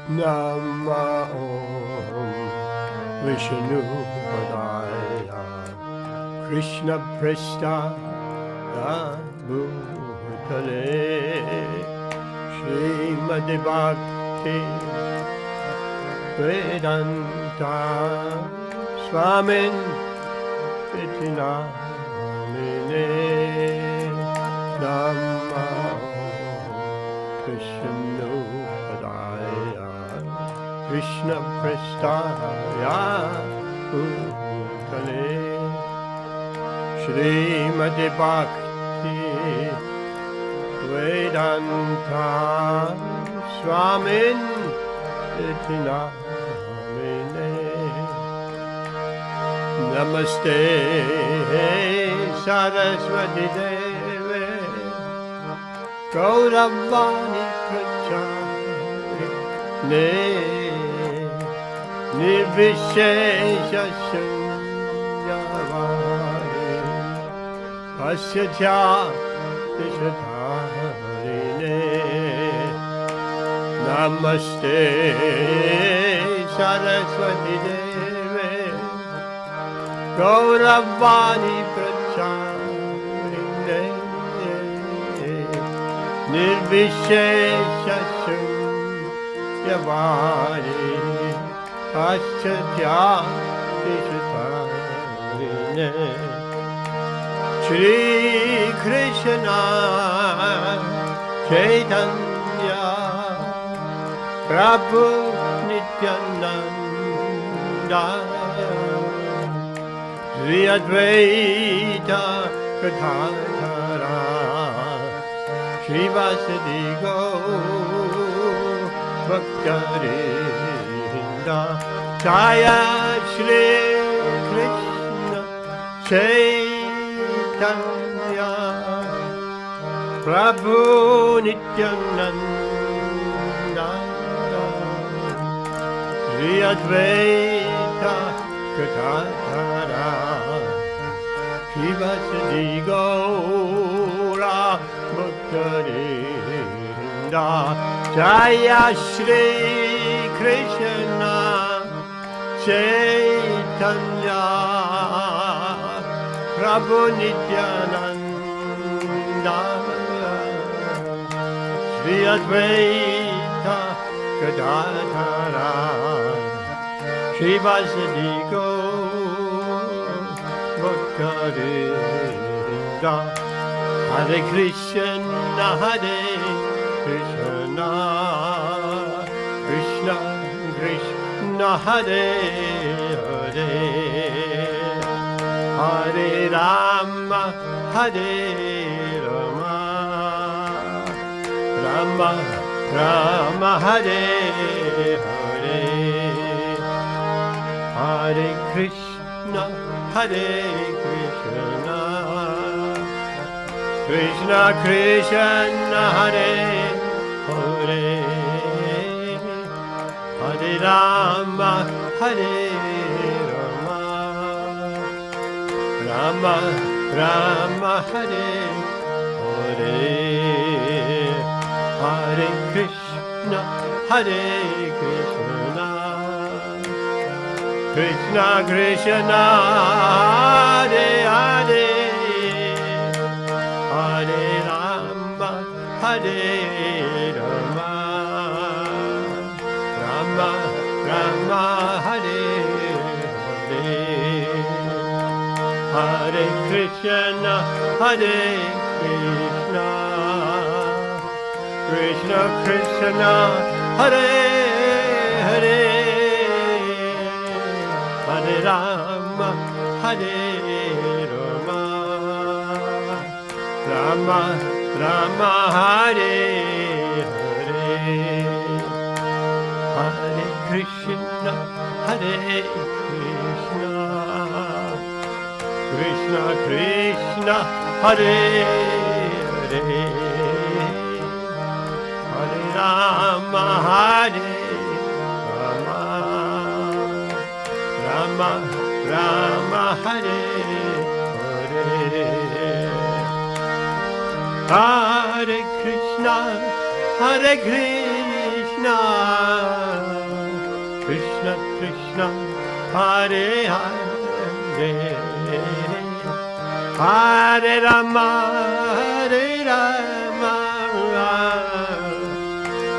Namo Vishnu Padaya Krishna Prestaya Bhutale Srimad Bhakti Vedanta Swamin Itinamine Namo Vishnu Padaya Krishna Prestaya Bhutale Srimad Bhakti Vedanta Swamin Itinamine Namaste Saraswati Deve Gauravani Prachari Nirvishesha Sunyavani Pasyatya Tishatharine Namaste Saraswati Deve Gauravani Pracharine Nirvishesha Sunyavani Paschatya Tishatharine Shri Krishna Caitanya Prabhu Nityananda Sri Advaita Gadadhara Srivasa Thakura Jaya Shri Krishna Caitanya Prabhu Nityananda Sri Advaita Gadadhara Srivasa Thakura Bhaktarinda Jaya Shri Krishna Chaitanya Prabhu Nityananda Sri Advaita Gadadhara Srivasa Thakura Bhaktarinda Hare Krishna Hare Krishna Krishna Krishna Hare Hare Hare Rama Hare Rama Rama Rama Hare Hare Hare Krishna Hare Krishna Krishna Krishna Hare Hare Hare Rama Hare Rama Rama Rama Hare Hare Hare Krishna Hare Krishna Krishna Krishna Hare Hare Hare Rama Hare Rama Rama Rama Hare Hare Hare Krishna Hare Krishna Krishna Krishna Hare Hare Hare Rama Hare Rama Rama Rama Hare Hare Hare Krishna Hare Krishna Krishna Krishna Hare Hare Hare Rama Hare Rama Rama Rama Hare Hare Hare Krishna Hare Krishna Krishna, Krishna Krishna, Hare Hare, Hare Rama, Hare Rama,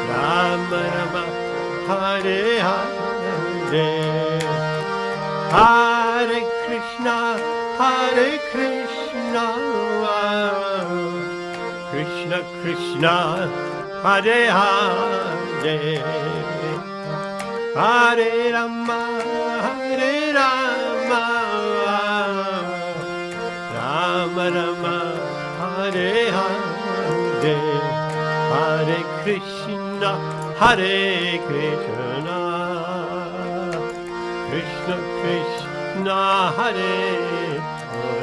Rama Rama, Hare Hare, Hare Krishna, Hare Krishna, Krishna Krishna, Hare Hare, Hare Rama, Hare Rama, Rama Rama, Hare Hare, Hare Krishna, Hare Krishna, Krishna Krishna, Hare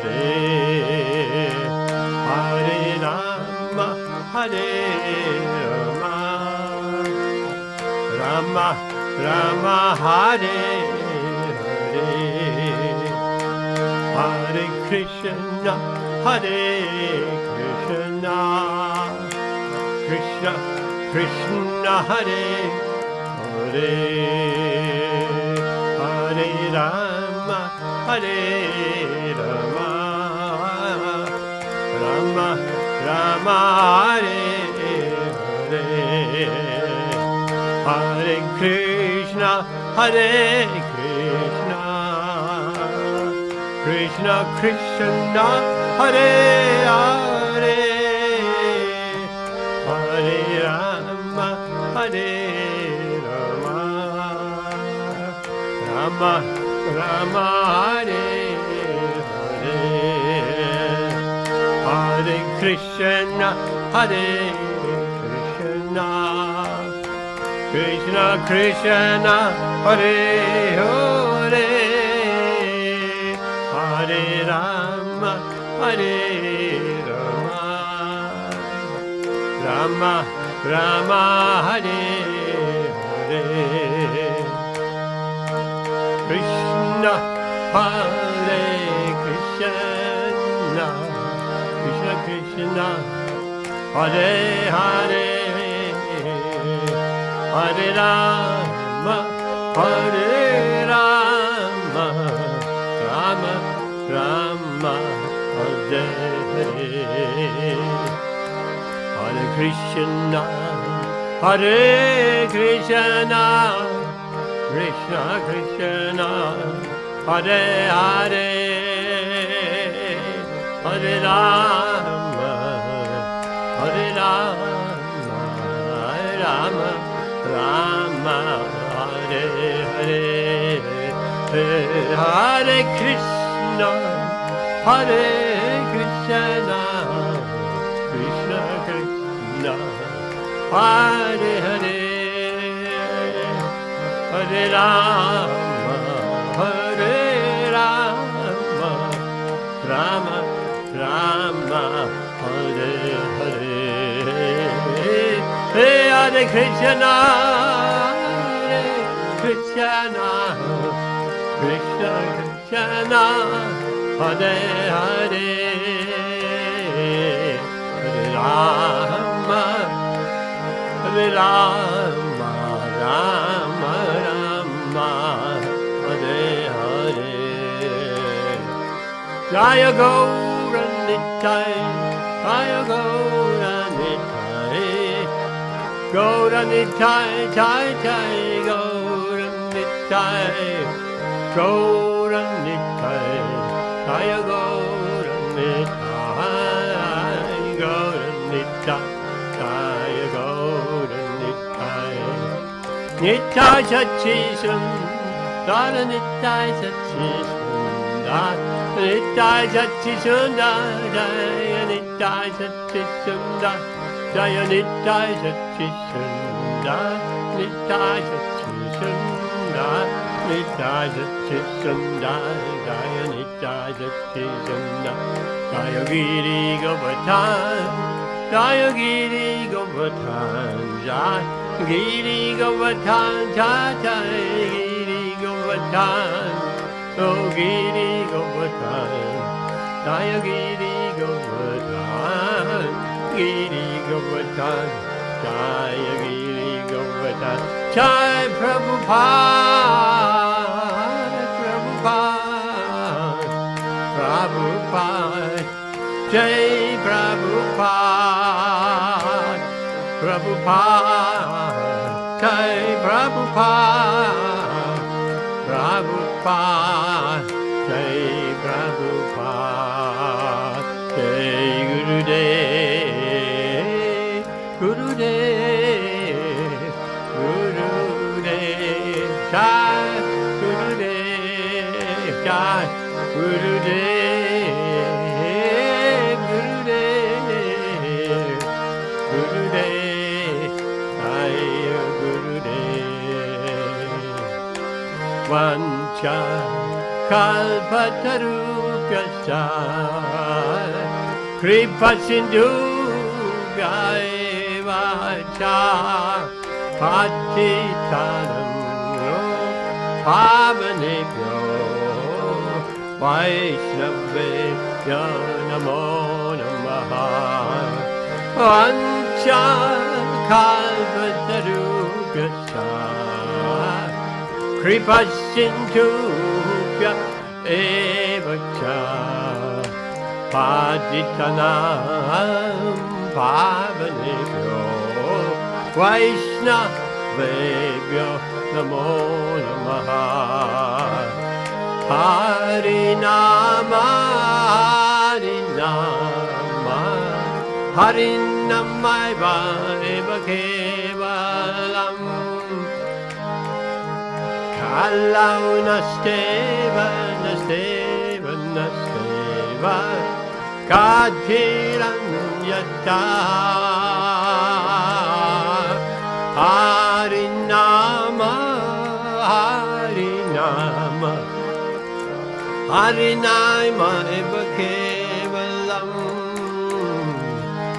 Hare, Hare Rama, Hare Rama, Rama Rama, Hare Hare, Hare Krishna, Hare Krishna, Krishna Krishna, Hare Hare, Hare Rama, Hare Rama, Rama Rama, Hare Hare, Hare Krishna, Hare Krishna, Krishna Krishna, Hare Hare, Hare Rama, Hare Rama, Rama Rama, Hare Hare, Hare Krishna, Hare Krishna, Krishna Krishna, Hare Hare, Hare Rama, Hare Rama, Rama Rama, Hare Hare, Krishna, Hare Krishna, Krishna Krishna, Hare Hare, Hare Rama, Hare Rama, Rama Rama, Hare Hare, Hare Krishna, Hare Krishna, Krishna Krishna, Hare Hare, Hare Rama, Hare Rama, Rama Rama, Hare Hare, Hare Krishna, Hare Krishna, Krishna Krishna, Hare Hare, Hare Rama, Hare Rama, Rama Rama, Hare Hare, Hare Krishna, Hare Krishna, Krishna Krishna, Hare Hare, Hare Rama, Hare Rama, Rama Rama, Hare Hare, Jaya Gaura Nitai, Jaya Gaura Nitai, Gaura Nitai, Jai Jai, Gaura Nitai, Gaura Nitai, Jaya Gaura Nitai, Gaura Nitai, Jaya Gaura Nitai, Nitai Sachi Sundara, Nitai Sachi Sundara, Nitai Sachi Sundara, Jaya Nitai Sachi Sundara, Jaya Nitai Sachi Sundara, Nitai Sachi Sundara, Nitai Sachi Sundara, Jaya Nitai Sachi Sundara, Jaya Giri Govardhan, Jaya Giri Govardhan, Jaya Giri Govardhan, Jaya Giri Govardhan, Oh Giri Govardhan, Jaya Giri Govardhan, Giri Govardhan, Jaya Giri Govardhan. Jai Prabhupada, Prabhupada, Prabhupada, Jai Prabhupada, Prabhupada, Jai Prabhupada, Prabhupada, Jai Prabhupada, Jai Gurudev, Gurudev, Gurudev, Jai Gurudev, Jai Gurudev, Gurudev, Gurudev, Jai Gurudev. Vancha kalpatarubhyascha kripa sindhubhya eva cha patitanam pavanebhyo vaishnavebhyo namo namaha. Vancha kalpatarubhyascha kripa sindhubhya eva cha patitanam pavanebhyo vaishnavebhyo namo namaha. Harinama, Harinama, Harinama eva kevalam. Kalau nasteva, nasteva, nasteva, Kathiran yata. Harinama, Harinama, Harinama eva kevalam.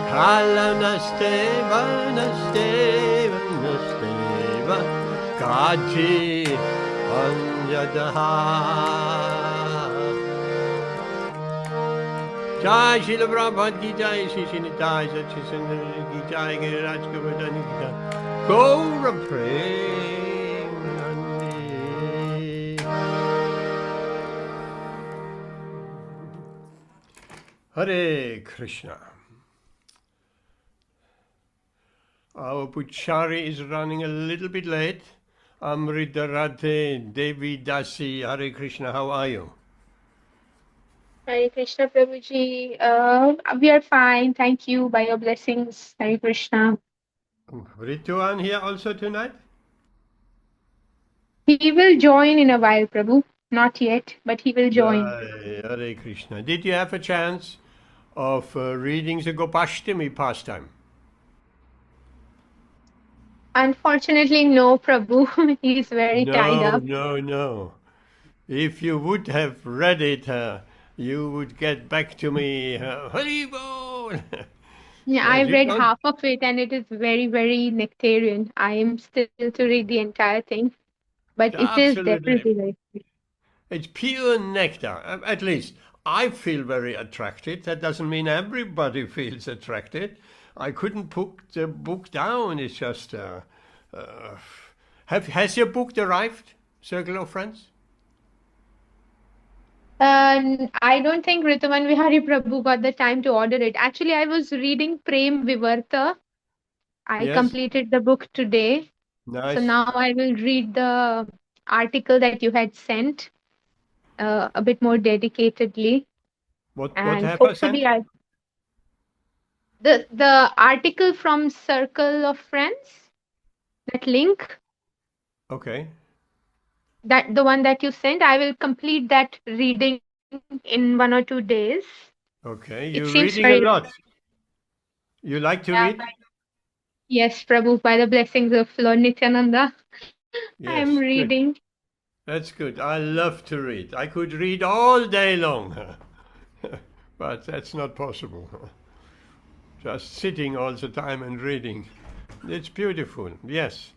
Kalau nasteva, nasteva, nasteva, Kachi Anjadaha. Jai Srila Prabhupada ki jai, Shri Sinitai Sachi Sundari ki jai, Giriraj Govardhani ki jai, Gaura Premanandi. Hare Krishna. Our Puchari is running a little bit late. Amrita Radhe Devi Dasi, Hare Krishna, how are you? Hare Krishna Prabhuji. We are fine. Thank you. By your blessings. Hare Krishna. Rituan here also tonight? He will join in a while, Prabhu. Not yet, but he will join. Jai, Hare Krishna. Did you have a chance of reading the Gopashtami pastime? Unfortunately, no, Prabhu. He is very tied No, up. no. If you would have read it, you would get back to me. Hari Bol! Yeah, Yes, I've you read don't. half of it and it is very, very nectarian. I am still to read the entire thing, but it is Absolutely. definitely very good. It's pure nectar. At least I feel very attracted. That doesn't mean everybody feels attracted. I couldn't put the book down. It's just. Has your book arrived, Circle of Friends? I don't think Rituman Vihari Prabhu got the time to order it. Actually, I was reading Prem Vivarta. I Yes. completed the book today. So Nice. now I will read the article that you had sent a bit more dedicatedly. What And have I hopefully sent? the article from Circle of Friends, that link, Okay. that the one that you sent, I will complete that reading in 1 or 2 days. Okay. It You're seems reading a very lot. You like to yeah, read? yes, Prabhu, by the blessings of Lord Nityananda, I am Yes. Good. reading. That's good. I love to read. I could read all day long, but that's not possible. Just sitting all the time and reading. It's beautiful. Yes.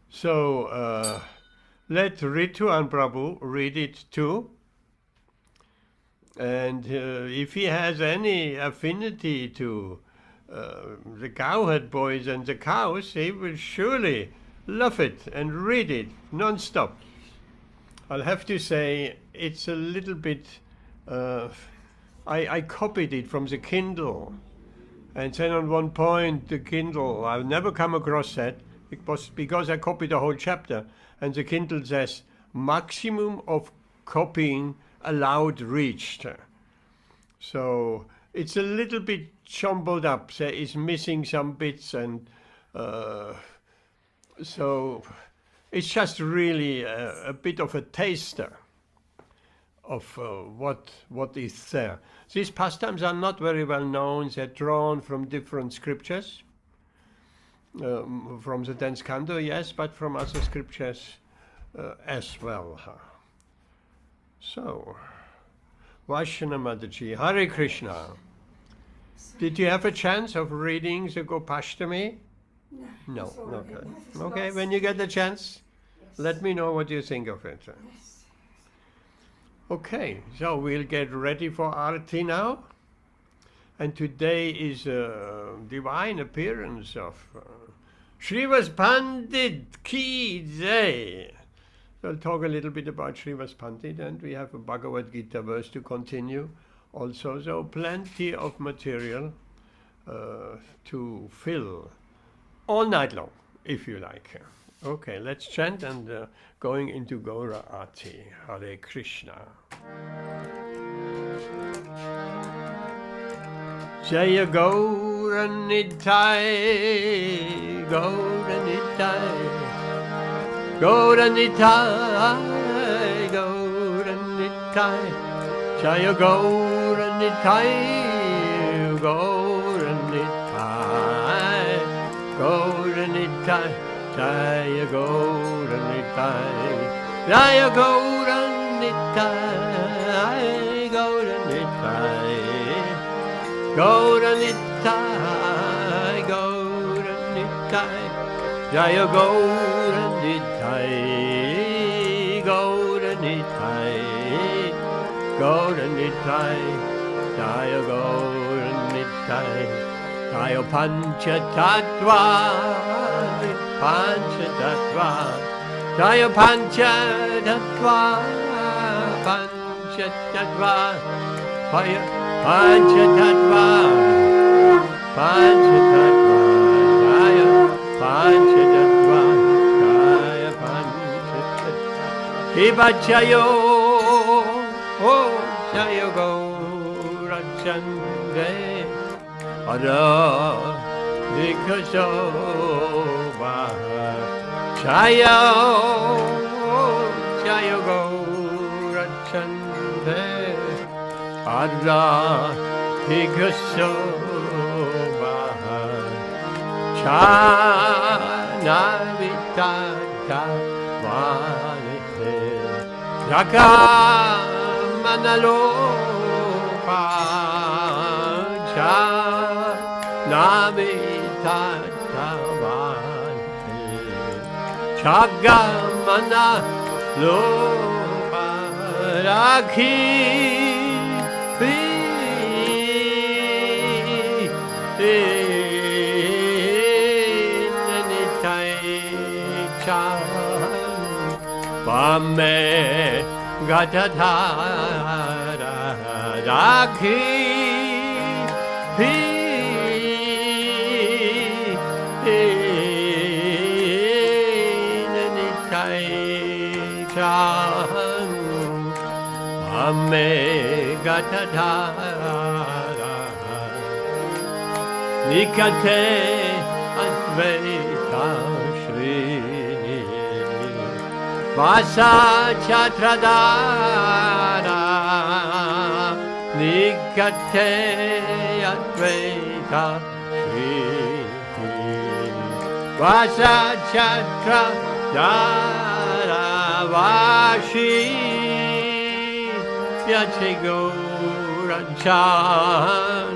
So let Ritu and Prabhu read it too. And if he has any affinity to the cowherd boys and the cows, he will surely love it and read it non-stop. I'll have to say it's a little bit, I copied it from the Kindle, and then on one point the Kindle, I've never come across that, because I copied the whole chapter, and the Kindle says maximum of copying allowed reached. So it's a little bit jumbled up. There is missing some bits, and so it's just really a bit of a taster of what is there. These pastimes are not very well known. They're drawn from different scriptures, from the 10th canto, yes, but from other scriptures as well. So, Vaishana Mataji, Hare Krishna. Did you have a chance of reading the Gopashtami? No. Okay. Okay, when you get the chance, let me know what you think of it. Okay, so we'll get ready for Arati now. And today is a divine appearance of Srivasa Pandit Ki Jai. I'll talk a little bit about Srivasa Pandit, and we have a Bhagavad Gita verse to continue also. So plenty of material to fill all night long, if you like. Okay, let's chant and going into Gaura Arati. Hare Krishna. Jaya Gaura Nitai, Gaura Nitai. Gaura Nitai, Gaura Nitai, Jaya Gaura Nitai, Gaura Nitai, Gaura Nitai, Jaya Gaura Nitai, Jaya Gaura Nitai, Gaura Nitai, Gaura Nitai, Gaura Nitai, Jaya Gaura Nitai, Gaura Nitai, Gaura Nitai, Jaya Gaura Nitai, Jaya Pancha Tattva, Pancha Tattva, Jaya Pancha Tattva, Pancha Tattva, Jaya Pancha Tattva, Pancha Tattva, Jaya Pancha Tattva, Jaya Pancha Tattva, Hiba Jayo, Oh Jayo Gaura Chande, Ada Dikasova, Jaya, Jayo Gaura Chande, Ada Dikasova, Chana Vitata Vanite, Jaka Manalopa, Chana Vitata Vanite, Chaga Manalopa, Rakhi. Vame Gatadhara Rakhi Nitai Chan Vame Gatadhara Nikate Advaita Shrini Vasa Chatradara Nikate Advaita Shrini Vasa Chatradara Vashi Yachigo Ranchan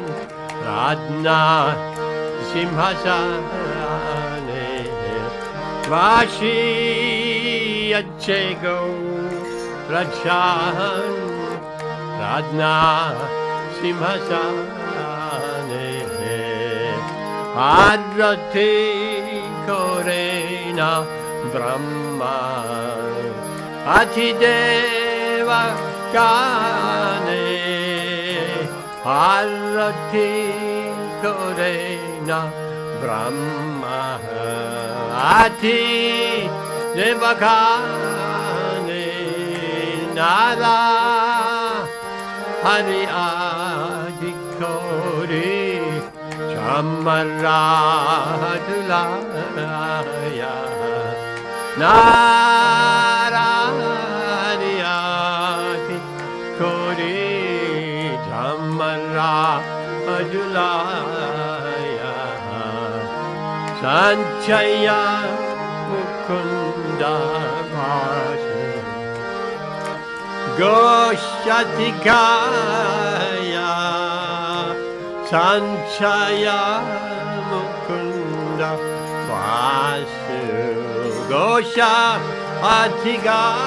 Radna Simhasane Vashi Yachego Rachan Radna Simhasane Adrati Korena Brahma Atideva Kane Arati Korena Brahma Atideva Kane Nada Hari Adikori Chamaradulaya Narayati Kori Chamaradulaya Sanchaya Mukunda Bhasha Goshatikaya Sanchaya Mukunda Vasu Gosha Atigaya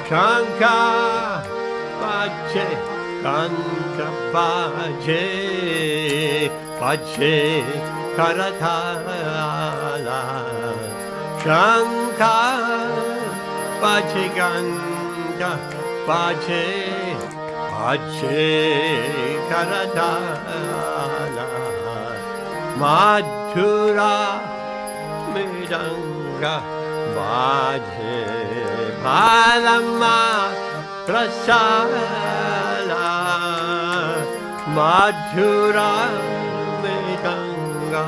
Shanka Pache Kanta Pache Pache Karatala Shanka Pache Kanta Pache Pache Karatala Madhura Midanga Bhaje Bhalama Prasala Madhura Midanga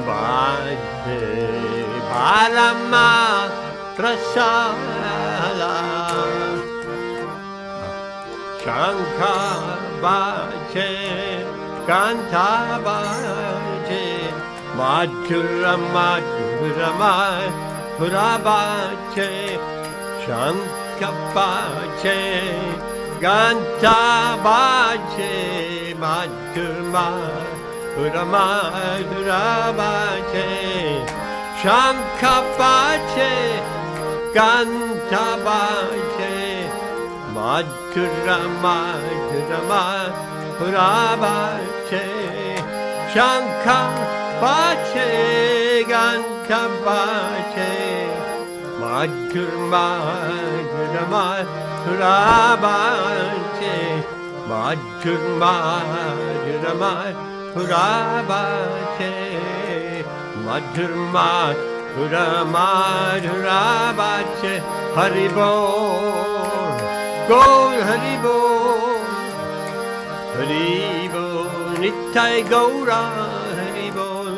Bhaje Bhalama Prasala Shankha Bhaje Kanta Bhaje Madhura Madhura Madhura Bhaje Shankha Bhaje Kanta Bhaje Madhura Madhura Madhura Bhaje Shankha Bhaje Kanta Bhaje Madhura Madhura Madhura Bhaje Shankha Bhaje Kanta Bhaje Madhura Madhura Madhura Bhaje Madhura Madhura Madhura Bhaje Madhura Madhura Madhura Bhaje Hari Bol Gaur Hari Bol Hari Bol Nittai Gaura Hari Bol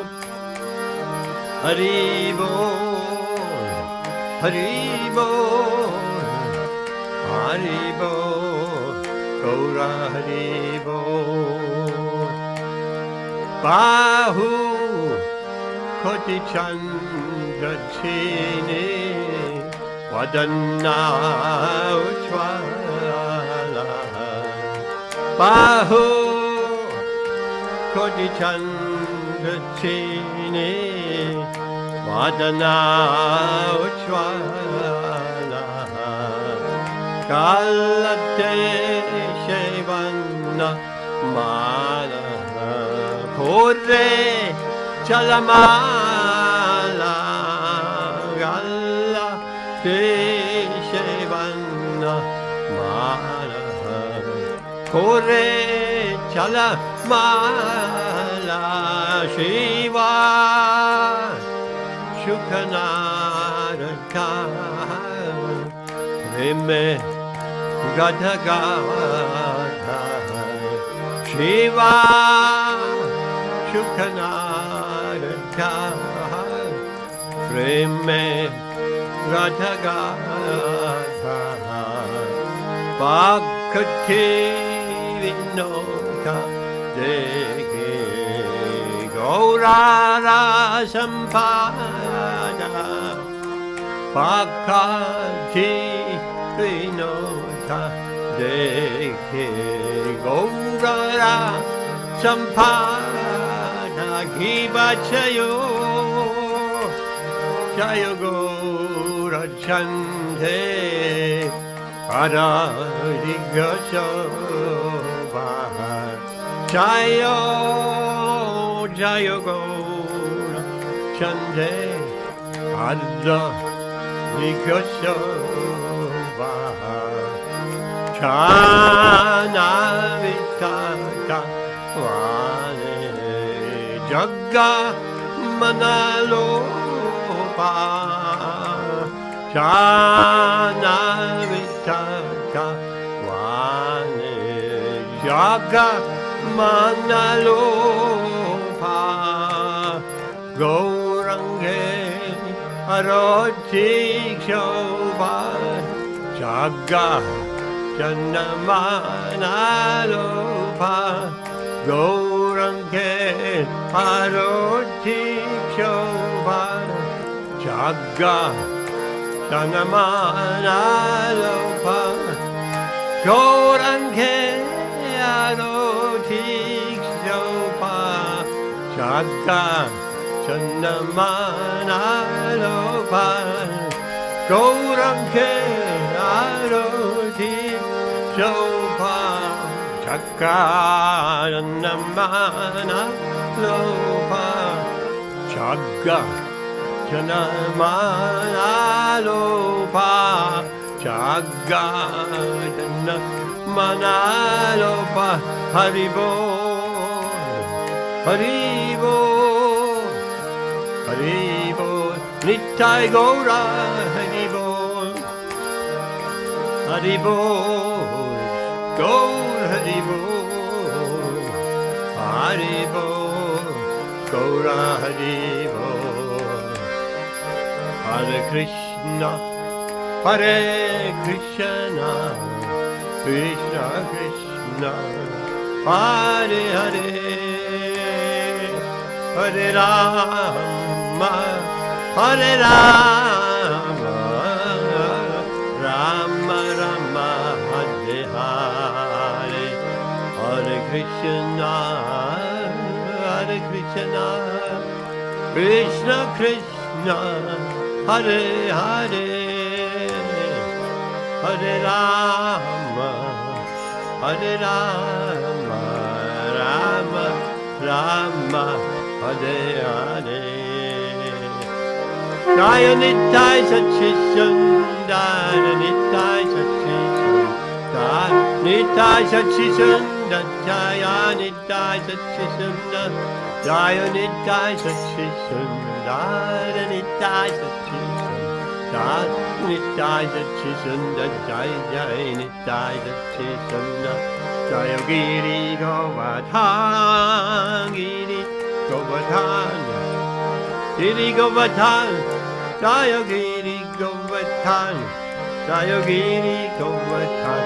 Hari Bol Hari Bol Hari Bol Gaura Hari Bol Bahu Koti Chandra Chini Vadana Uchwala Bahu Koti Chandra Chini Vadana Uchwala Kalate Shevana Mala Kore Chalamala Galla Shevana Mala Kore Chalamala Shiva Shukhanaraka Rime Gata Gata Shiva Shukhanaraka Rime Gata Gata Bhakti Vinoka Degi Gaurara Sampada Bhakti Vinoka Degi Gaurara Sampada Gibachayo Jayo Gaura Chande Adadigashoba Jayo Jayo Gaura Chande Arda Nikosova Chana Vitaka Vane Jagga Manalopa Chana Vitaka Vane Jagga Manalopa Gaurange Arotik Shobha Jagga Jannamanalopa Gaurange Arotik Shobha Jagga Jannamanalopa Gaurange Arotik Shobha Jagga Jannamanalopa Gaurange Aroti Shobha Jagga Jannamanalopa Jagga Jannamanalopa Jagga Jannamanalopa Haribol Haribol Haribol Nittai Gaura Haribol Haribol Gaur Haribol Haribol Gaura Haribol Hare Krishna Hare Krishna Krishna Krishna Hare Hare Hare Rama Hare Rama Rama Rama Hare Hare Hare Krishna Hare Krishna Krishna Krishna Hare Hare Hare Rama Hare Rama Rama Rama Hare Hare Jaya Nittai Satchitandana Nittai Satchitandana Nittai Satchitandana Jaya Nittai Satchitandana Jaya Nittai Satchitandana Nittai Satchitandana Nittai Satchitandana Jaya Jaya Nittai Satchitandana Jaya Giri Govardhan Giri Govardhan Giri Govardhan Jaya Giri Govardhan Jaya Giri Govardhan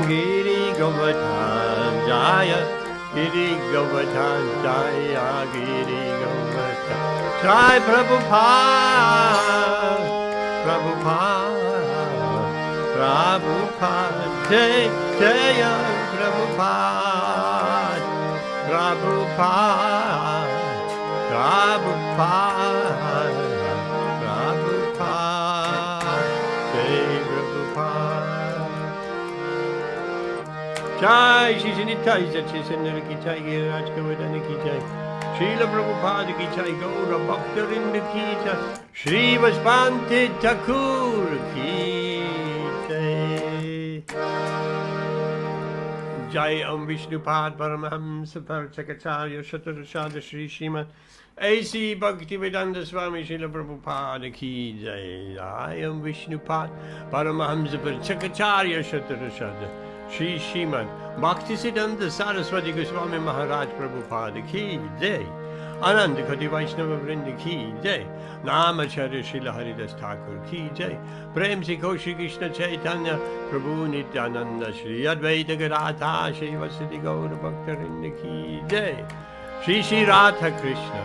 Giri Govardhan Jaya Giri Govardhan Jaya Giri Govardhan Jai Prabhupada Prabhupada Prabhupada Jaya Prabhupada Prabhupada Prabhupada Prabhupada Jai Prabhupada Jai Shri Nittai Satchitananda Ki Jai Giriraj Govardhana Ki Jai Srila Prabhupada Ki Jai Gaura Bhaktarinda Ki Jai Srivasa Thakura Ki Jai Om Vishnupad Paramahamsa Paracakacharya Shatarashada Shri Srimad A.C. Bhaktivedanta Swami Srila Prabhupada Ki Jai Jai Om Vishnupad Paramahamsa Paracakacharya Shatarashada Shri Srimad Bhaktisiddhanta Saraswati Goswami Maharaj Prabhupada Ki Jai Ananda Koti Vaishnava Vrinda Ki Jai Namacharya Srila Haridas Thakur Ki Jai Prem Se Shri Krishna Chaitanya Prabhu Nityananda Shri Advaita Gadadhar Shri Vasudhi Gaura Bhaktarinda Ki Jai Shri Shri Radha Krishna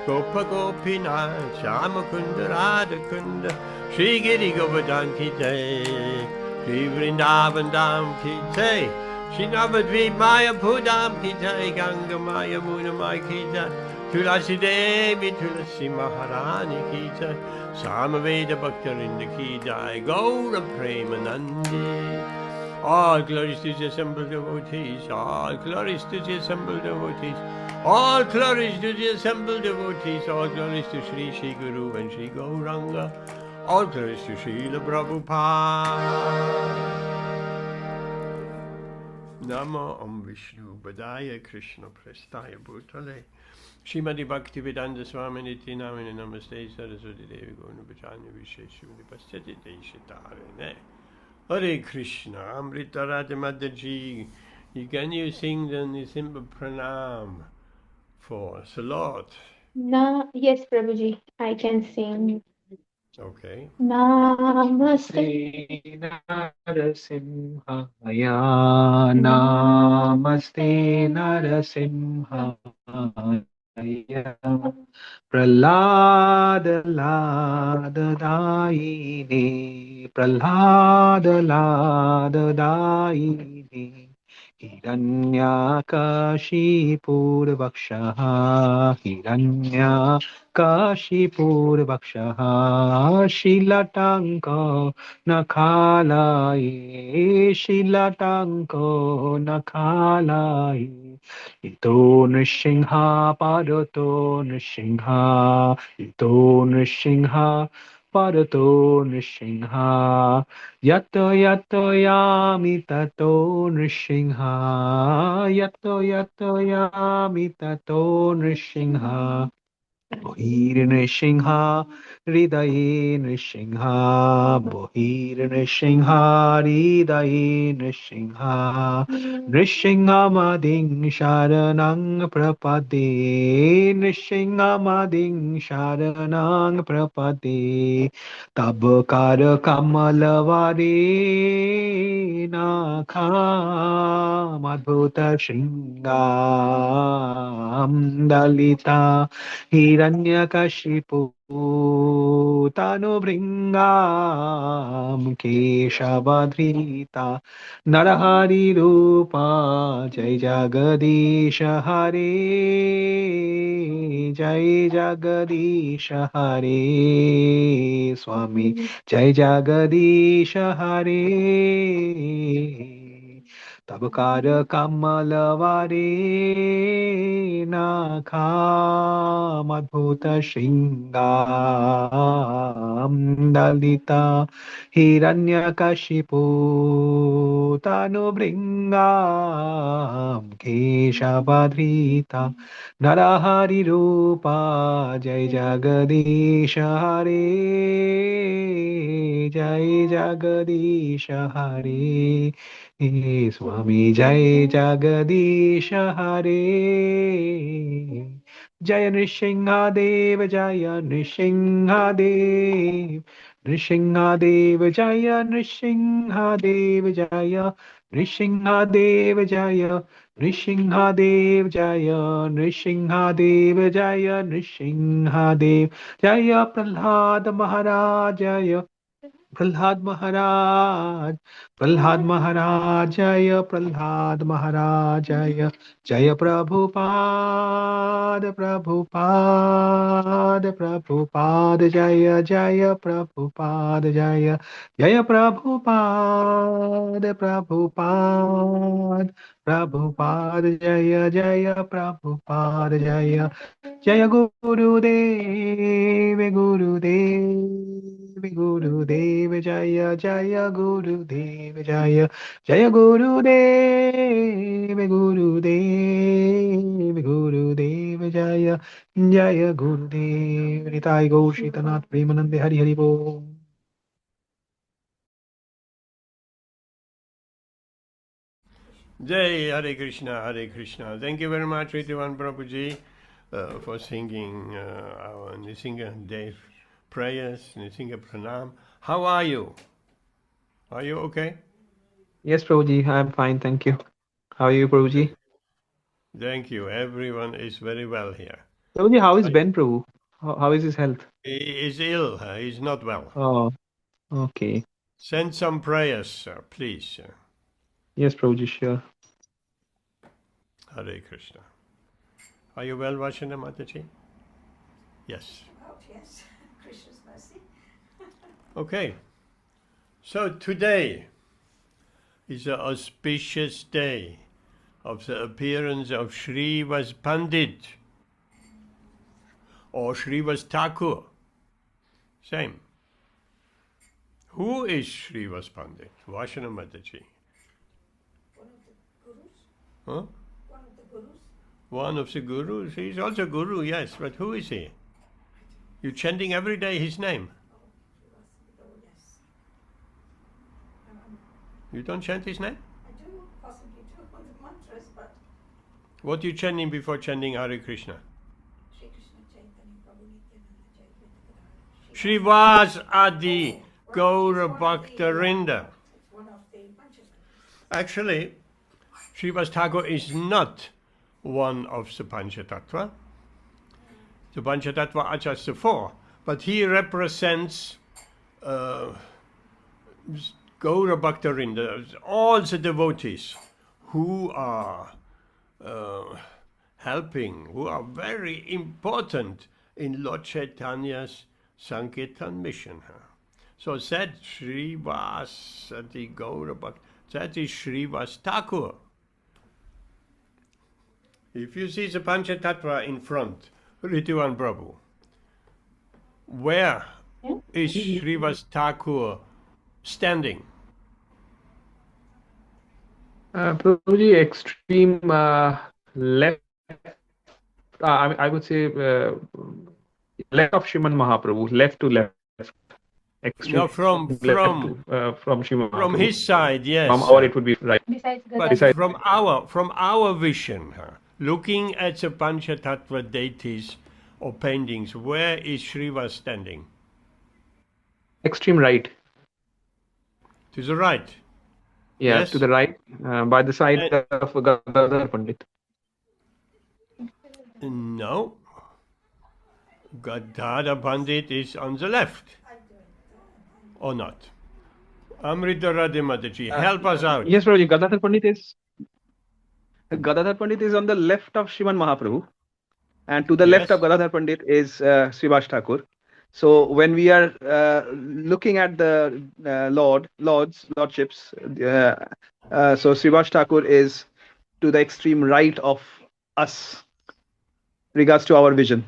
Gopa Gopinath Shama Kunda Radha Kunda Shri Giri Govardhan Ki Jai Shri Vrindavan Dham Ki Jai Shri Navadvip Maya Pudam Ki Jai Ganga Maya Muna Maya Ki Jai Tulasi Devi Tulasi Maharani Ki Jai Samaveda Bhaktarinda Ki Jai Gaura Premanandi All glories to the assembled devotees. All glories to the assembled devotees. All glories to the assembled devotees. All glories to Sri Sri Guru and Sri Gauranga. All glories to Srila Prabhupada. Namo Om Vishnu Padaya Krishna Prestaya Bhutale Srimati Bhaktivedanta Swami Niti Namini Namaste Saraswati Devi Gurna Bhajanya Visheshwani Pasyati Deshitarene. Hare Krishna Amrita Radha Mataji. Can you sing the simple pranam for us, Lord? Yes, Prabhuji, I can sing. Okay. Namaste Narasimhaya, Namaste Narasimhaya, Prahlada Lada Daine, Prahlada Lada Daine, Hiranyakashipur Vakshaha, Hiranyakashipur Vakshaha, Shilatanka Nakhalai, Shilatanko Nakhalai. Ito Nrsimha Parato Nrsimha, Ito Nrsimha Parato Nrsimha, Yato Yato Yami Tato Nrsimha, Yato Yato Yami Tato Nrsimha. Bohir Nrsimha, Hridaye Nrsimha, Bohir Nrsimha, Hridaye Nrsimha, Nrsimhamading Sharanang Prapade, Nrsimhamading Sharanang Prapade, Tabkar Kamalavare Nakha, Madhuta Shringam Dalita, Hiranyakashipu Tanubringam Keshavadhrita Narahari Rupa Jai Jagadisha Hare Jai Jagadisha Hare Swami Jai Jagadisha Hare Tabkar Kamalavare Nakha Madhuta Shringam Dalita Hiranyakashipu Tanubringam Keshavadhrita Narahari Rupa Jai Jagadisha Hare Jai Jagadisha Hare Swami Jai Jagadisha Hare Jaya Nrsimhadev Jaya Nrsimhadev Nrsimhadev Jaya Nrsimhadev Jaya Nrsimhadev Jaya Nrsimhadev Jaya Nrsimhadev Jaya Nrsimhadev Jaya Prahlad Maharaj Jaya Prahlad Maharaj, Prahlad Maharaj, Jaya Prahlad Maharaj, Jaya Jaya Prabhupada, Prabhupada, Prabhupada, Jaya Jaya Prabhupada, Jaya Jaya Prabhupada, Prabhupada, Prabhupada, Jaya Jaya Prabhupada, Jaya Jaya Gurudev, Gurudev, Gurudev, Jaya Jaya Gurudev, Jaya Jaya Gurudev, Gurudev, Gurudev, Jaya Jaya Gurudev, Nitai Gaur Shitanath Premanande Hari Hari Bo. Jai Hare Krishna, Hare Krishna. Thank you very much, Ridwan Prabhuji, for singing our Nisinga Dev prayers, Nisinga Pranam. How are you? Are you okay? Yes, Prabhuji, I'm fine, thank you. How are you, Prabhuji? Thank you. Everyone is very well here. Prabhuji, how is Ben Prabhu? How is his health? He is ill. He's not well. Oh, okay. Send some prayers, please. Yes, Prabhuji, sure. Hare Krishna. Are you well, Vashana Mataji? Yes. Oh, yes. Krishna's mercy. Okay. So today is the auspicious day of the appearance of Srivasa Pandit or Srivasa Thakur. Same. Who is Srivasa Pandit? Vashana Mataji. One of the gurus? Huh? One of the gurus? One of the gurus. He's also guru, yes, but who is he? You're chanting every day his name. Oh, yes. You don't chant his name? I do possibly do on the mantras, but What you chanting before chanting Hare Krishna? Shri Krishna Chaitanya Prabhu Nityananda Jai Srivasa Adi Gaura Bhaktarinda. It's one of the Panchatattva. Actually, Srivasa Thakur is not one of the Panchatattva. The Panchatattva are just the four, but he represents Gaura Bhaktarinda, all the devotees who are helping, who are very important in Lord Chaitanya's Sankirtan mission. So that Srivasa Gaura Bhaktarinda, that is Srivasa Thakur. If you see the Panchatattva in front, Rituvan Prabhu, where is Srivasa Thakur standing? Prabhuji, extreme left. I would say left of Sriman Mahaprabhu, left to left. Extreme No, from Sriman from Mahaprabhu. his side, yes. From our, it would be right. Besides But Gadadhar. from our vision, looking at the Panchatattva deities or paintings, where is Srivasa standing? Extreme right. To the right. Yeah, Yes. to the right, by the side of Gadadhar Pandit. No. Gadadhar Pandit is on the left. Or not? Amrita Radhe Mataji, help us out. Yes, Prabhuji, Gadadhar Pandit is on the left of Sriman Mahaprabhu, and to the Yes. left of Gadadhar Pandit is Srivasa Thakur. So when we are looking at the lordships, so Srivasa Thakur is to the extreme right of us, regards to our vision.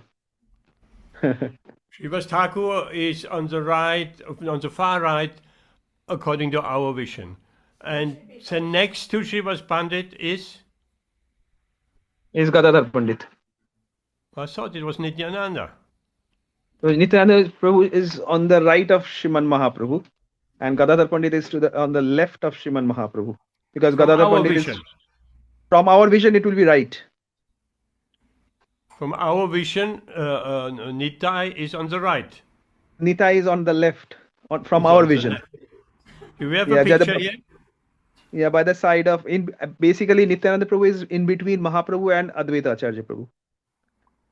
Srivasa Thakur is on the right, on the far right, according to our vision. And the next to Srivasa Pandit is, Is Gadadhar Pandit. I thought it was Nityananda. So Nityananda Prabhu is on the right of Sriman Mahaprabhu, and Gadadhar Pandit is on the left of Sriman Mahaprabhu. Because From Gadadhar our Pandit vision. is from our vision, it will be right. From our vision, Nitai is on the right. Nita is on the left, from Is our on the vision. left. Do we have Yeah, a picture Jadab- here? Yeah, by the side of basically Nityananda Prabhu is in between Mahaprabhu and Advaita Acharya Prabhu,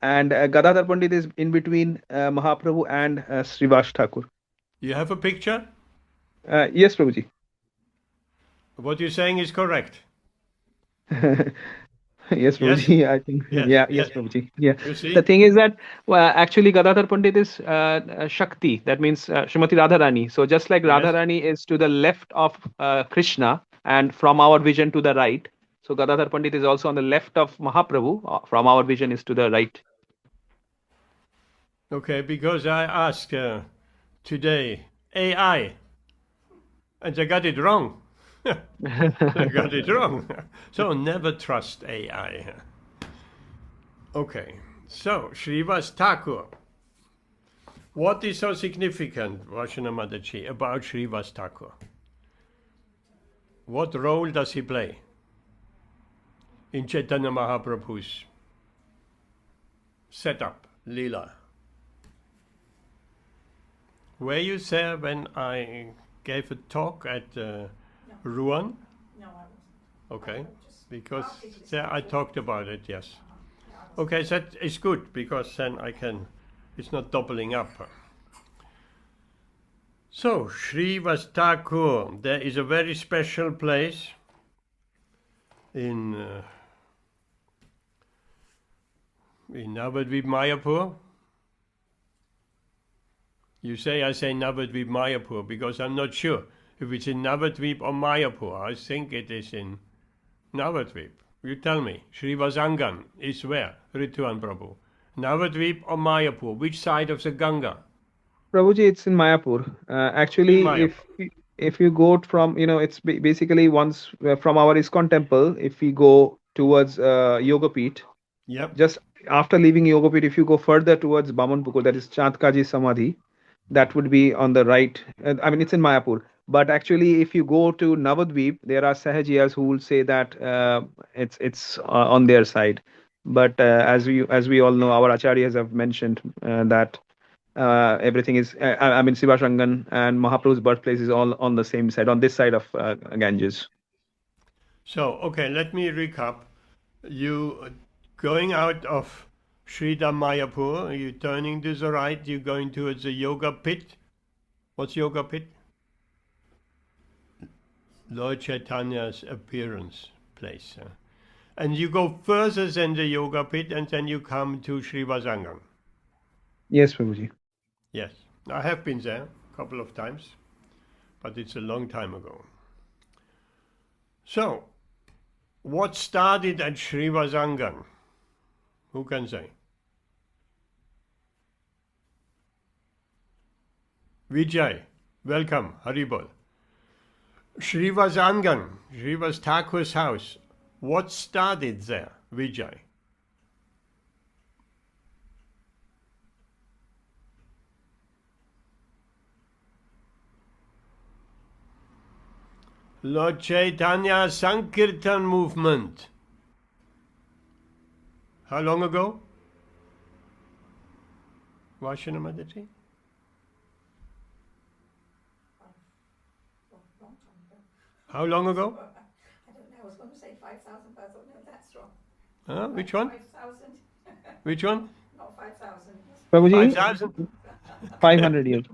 and Gadadhar Pandit is in between Mahaprabhu and Srivasa Thakur. You have a picture? Yes, Prabhuji. What you're saying is correct. Yes, Prabhuji. I think. Yes, Yeah, yes. yes, Prabhuji. Yeah. You see? The thing is that actually Gadadhar Pandit is Shakti. That means Srimati Radharani. So just like Yes. Radharani is to the left of Krishna and from our vision to the right, so Gadadhar Pandit is also on the left of Mahaprabhu. From our vision is to the right. Okay, because I asked today AI, and they got it wrong. They got it wrong. So never trust AI. Okay, so Srivasa Thakur. What is so significant, Vashana Mataji, about Srivasa Thakur? What role does he play in Chaitanya Mahaprabhu's setup, Leela? Were you there when I gave a talk at Rouen? No, I wasn't. Okay, Just because Auspicious. there I talked about it, yes. Okay, that is good, because then I can, it's not doubling up. So, Srivasa Thakur, there is a very special place in Navadvip Mayapur. You say I say Navadvip Mayapur because I'm not sure if it's in Navadvip or Mayapur. I think it is in Navadvip. You tell me. Srivasangan is where? Rituan Prabhu. Navadvip or Mayapur? Which side of the Ganga? Prabhuji, it's in Mayapur. Actually, Mayapur. if you go from, it's basically once from our ISKCON temple, if we go towards Yogapeeth, Yep. just after leaving Yogapeeth, if you go further towards Bamanpukur, that is Chandkaji Samadhi, that would be on the right. I mean, it's in Mayapur. But actually, if you go to Navadvip, there are Sahajiyas who will say that it's on their side. But as we all know, our acharyas have mentioned that everything is. I mean, Sivashangan and Mahaprabhu's birthplace is all on the same side, on this side of Ganges. So, okay, let me recap. You going out of Sridham Mayapur, you turning to the right, you're going towards the Yoga Pit. What's Yoga Pit? Lord Chaitanya's appearance place. And you go further than the Yoga Pit, and then you come to Srivasangan. Yes, Prabhuji. Yes, I have been there a couple of times, but it's a long time ago. So, what started at Srivasangan? Who can say? Vijay, welcome, Haribol. Srivasangan, Srivasa Thakur's house. What started there, Vijay? Lord Caitanya Sankirtan movement. How long ago? Vashana Mataji? Long time ago. How long ago? I don't know. I was going to say 5,000, but I thought, no, that's wrong. Huh? Which one? 5,000. Which one? Not 5,000. Prabhuji, 5,000? 500 years.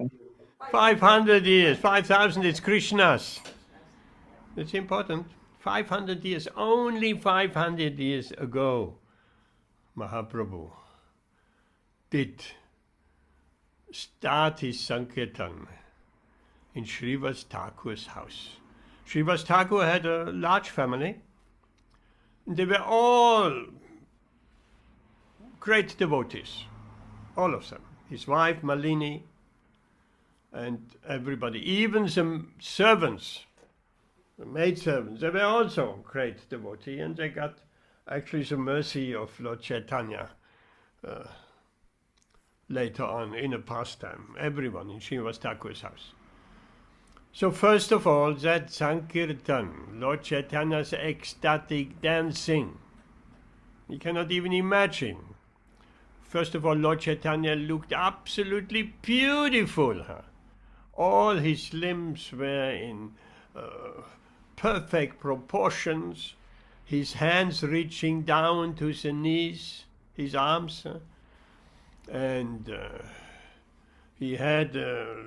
500 years. 5,000 is Krishna's. It's important. 500 years, only 500 years ago, Mahaprabhu did start his Sankirtan in Srivasa Thakur's house. Srivasa Thakur had a large family. They were all great devotees, all of them. His wife, Malini, and everybody, even some servants, the maidservants, they were also great devotee, and they got actually the mercy of Lord Caitanya later on in a pastime. Everyone in Srivasa Thakur's house. So first of all, that Sankirtan, Lord Chaitanya's ecstatic dancing, you cannot even imagine. First of all, Lord Caitanya looked absolutely beautiful. All his limbs were in perfect proportions, his hands reaching down to the knees, his arms, and he had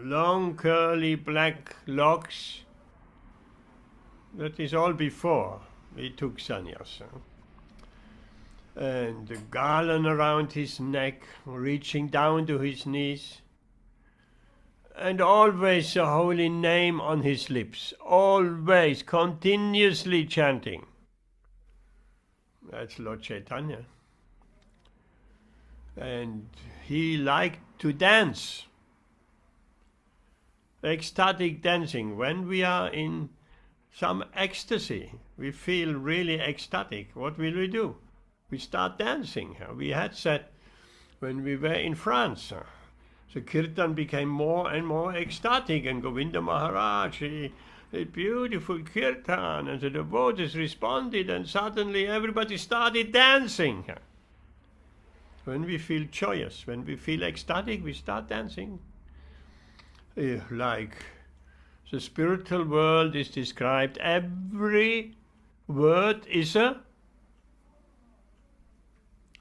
long curly black locks. That is all before he took sannyas. And the garland around his neck, reaching down to his knees. And always the holy name on his lips, always, continuously chanting. That's Lord Caitanya. And he liked to dance. Ecstatic dancing. When we are in some ecstasy, we feel really ecstatic. What will we do? We start dancing. We had that when we were in France. The kirtan became more and more ecstatic, and Govinda Maharaj, he did beautiful kirtan, and the devotees responded, and suddenly everybody started dancing. When we feel joyous, when we feel ecstatic, we start dancing. Like the spiritual world is described, every word is a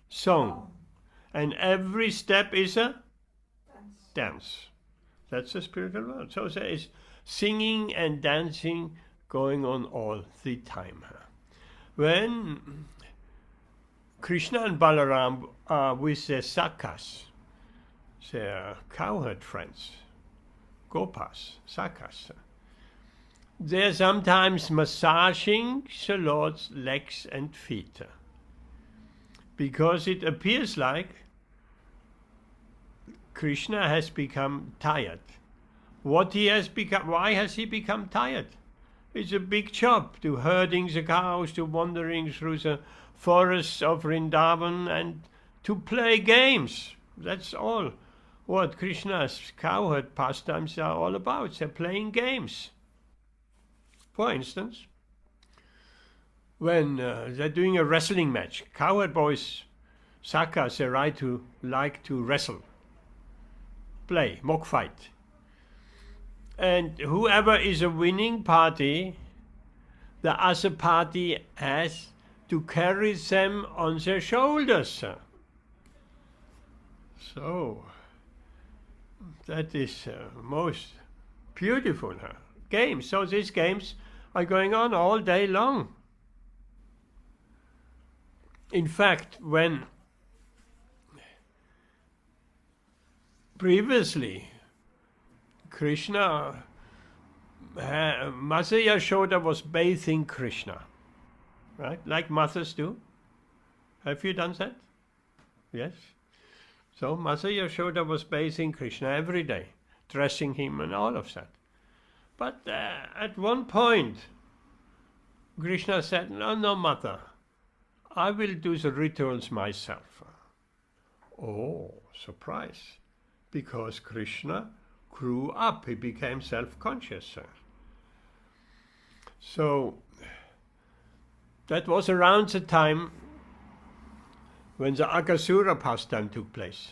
song, and every step is a dance. That's the spiritual world. So there is singing and dancing going on all the time. When Krishna and Balaram are with their sakas, their cowherd friends, gopas, sakas, they're sometimes massaging the Lord's legs and feet, because it appears like Krishna has become tired. What he has become, why has he become tired? It's a big job, to herding the cows, to wandering through the forests of Vrindavan, and to play games. That's all what Krishna's cowherd pastimes are all about. They're playing games. For instance, when they're doing a wrestling match, cowherd boys, Sakas, they like to wrestle, play, mock fight. And whoever is a winning party, the other party has to carry them on their shoulders. So, that is most beautiful games. So these games are going on all day long. In fact, when previously Krishna, Mother Yashoda was bathing Krishna, right? Like mothers do. Have you done that? Yes. So Mother Yashoda was bathing Krishna every day, dressing him and all of that. But at one point, Krishna said, no, mother, I will do the rituals myself. Oh, surprise. Because Krishna grew up, he became self-conscious. So, that was around the time when the Akasura pastime took place.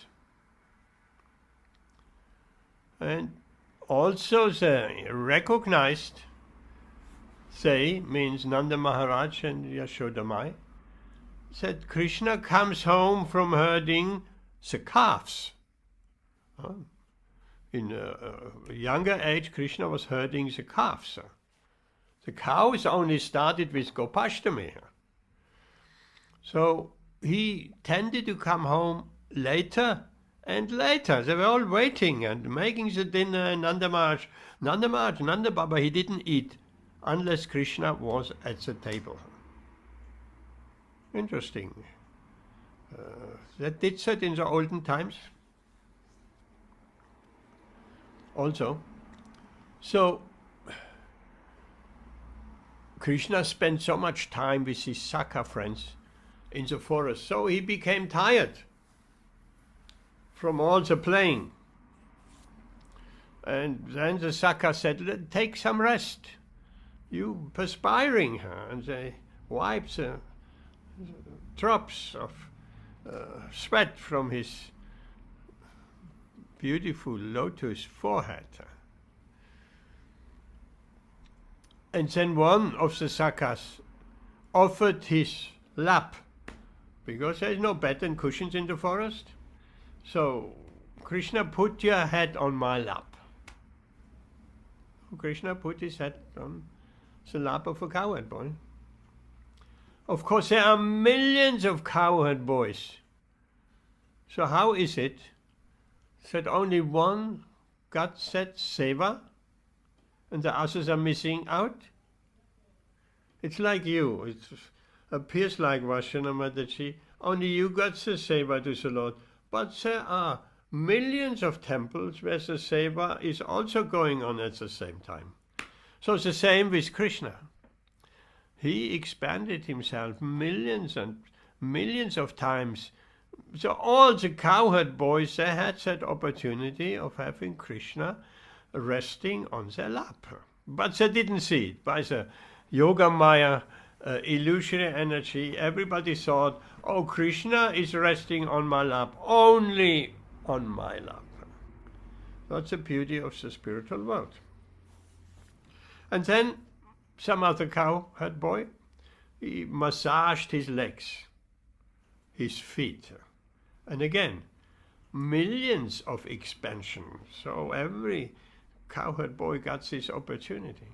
And also they recognized, they means Nanda Maharaj and Yashoda Mai, said Krishna comes home from herding the calves. In a younger age, Krishna was herding the calves. The cows only started with Gopashtami. So he tended to come home later and later. They were all waiting and making the dinner, and Nanda Baba, he didn't eat unless Krishna was at the table. Interesting. That did that in the olden times. Also, so Krishna spent so much time with his Saka friends in the forest, so he became tired from all the playing. And then the Saka said, take some rest. You perspiring. And they wiped the drops of sweat from his beautiful lotus forehead. And then one of the Sakas offered his lap, because there is no bed and cushions in the forest. So, Krishna, put your head on my lap. Krishna put his head on the lap of a cowherd boy. Of course, there are millions of cowherd boys. So how is it that only one got that seva and the others are missing out? It's like you. It appears like Vaishnava Mataji. Only you got the seva to the Lord. But there are millions of temples where the seva is also going on at the same time. So it's the same with Krishna. He expanded himself millions and millions of times. So all the cowherd boys, they had that opportunity of having Krishna resting on their lap. But they didn't see it. By the Yoga Maya illusionary energy, everybody thought, oh, Krishna is resting on my lap, only on my lap. That's the beauty of the spiritual world. And then some other cowherd boy, he massaged his legs, his feet. And again, millions of expansion. So every cowherd boy got this opportunity.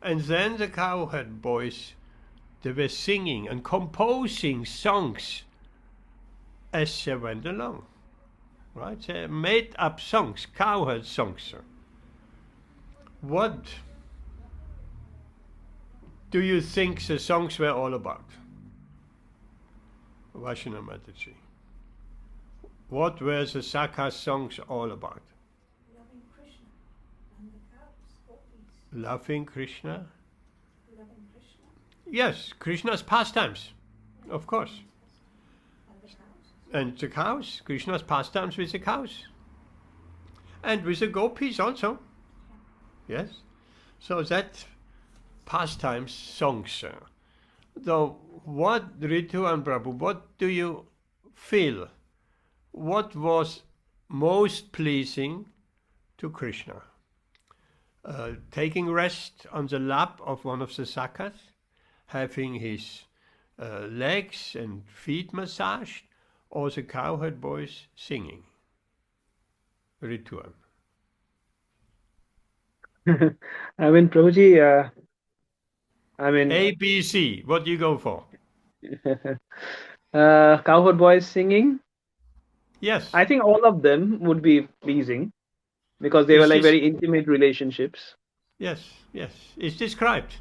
And then the cowherd boys, they were singing and composing songs as they went along. Right? They made up songs, cowherd songs. What do you think the songs were all about? Vaishnava Mataji. What were the Sakha songs all about? Loving Krishna and the cows, gopis. Loving Krishna? Loving Krishna Yes, Krishna's pastimes, of course. and the cows. And the cows, Krishna's pastimes with the cows. And with the gopis also. Yes. So that pastimes songs. So what, Ritu and Prabhu, what do you feel? What was most pleasing to Krishna? Taking rest on the lap of one of the Sakhas, having his legs and feet massaged, or the cowherd boys singing? Ritual. I mean, Prabhuji, I mean, A, B, C. What do you go for? cowherd boys singing. Yes. I think all of them would be pleasing because they It's were like just- very intimate relationships. Yes, yes. It's described.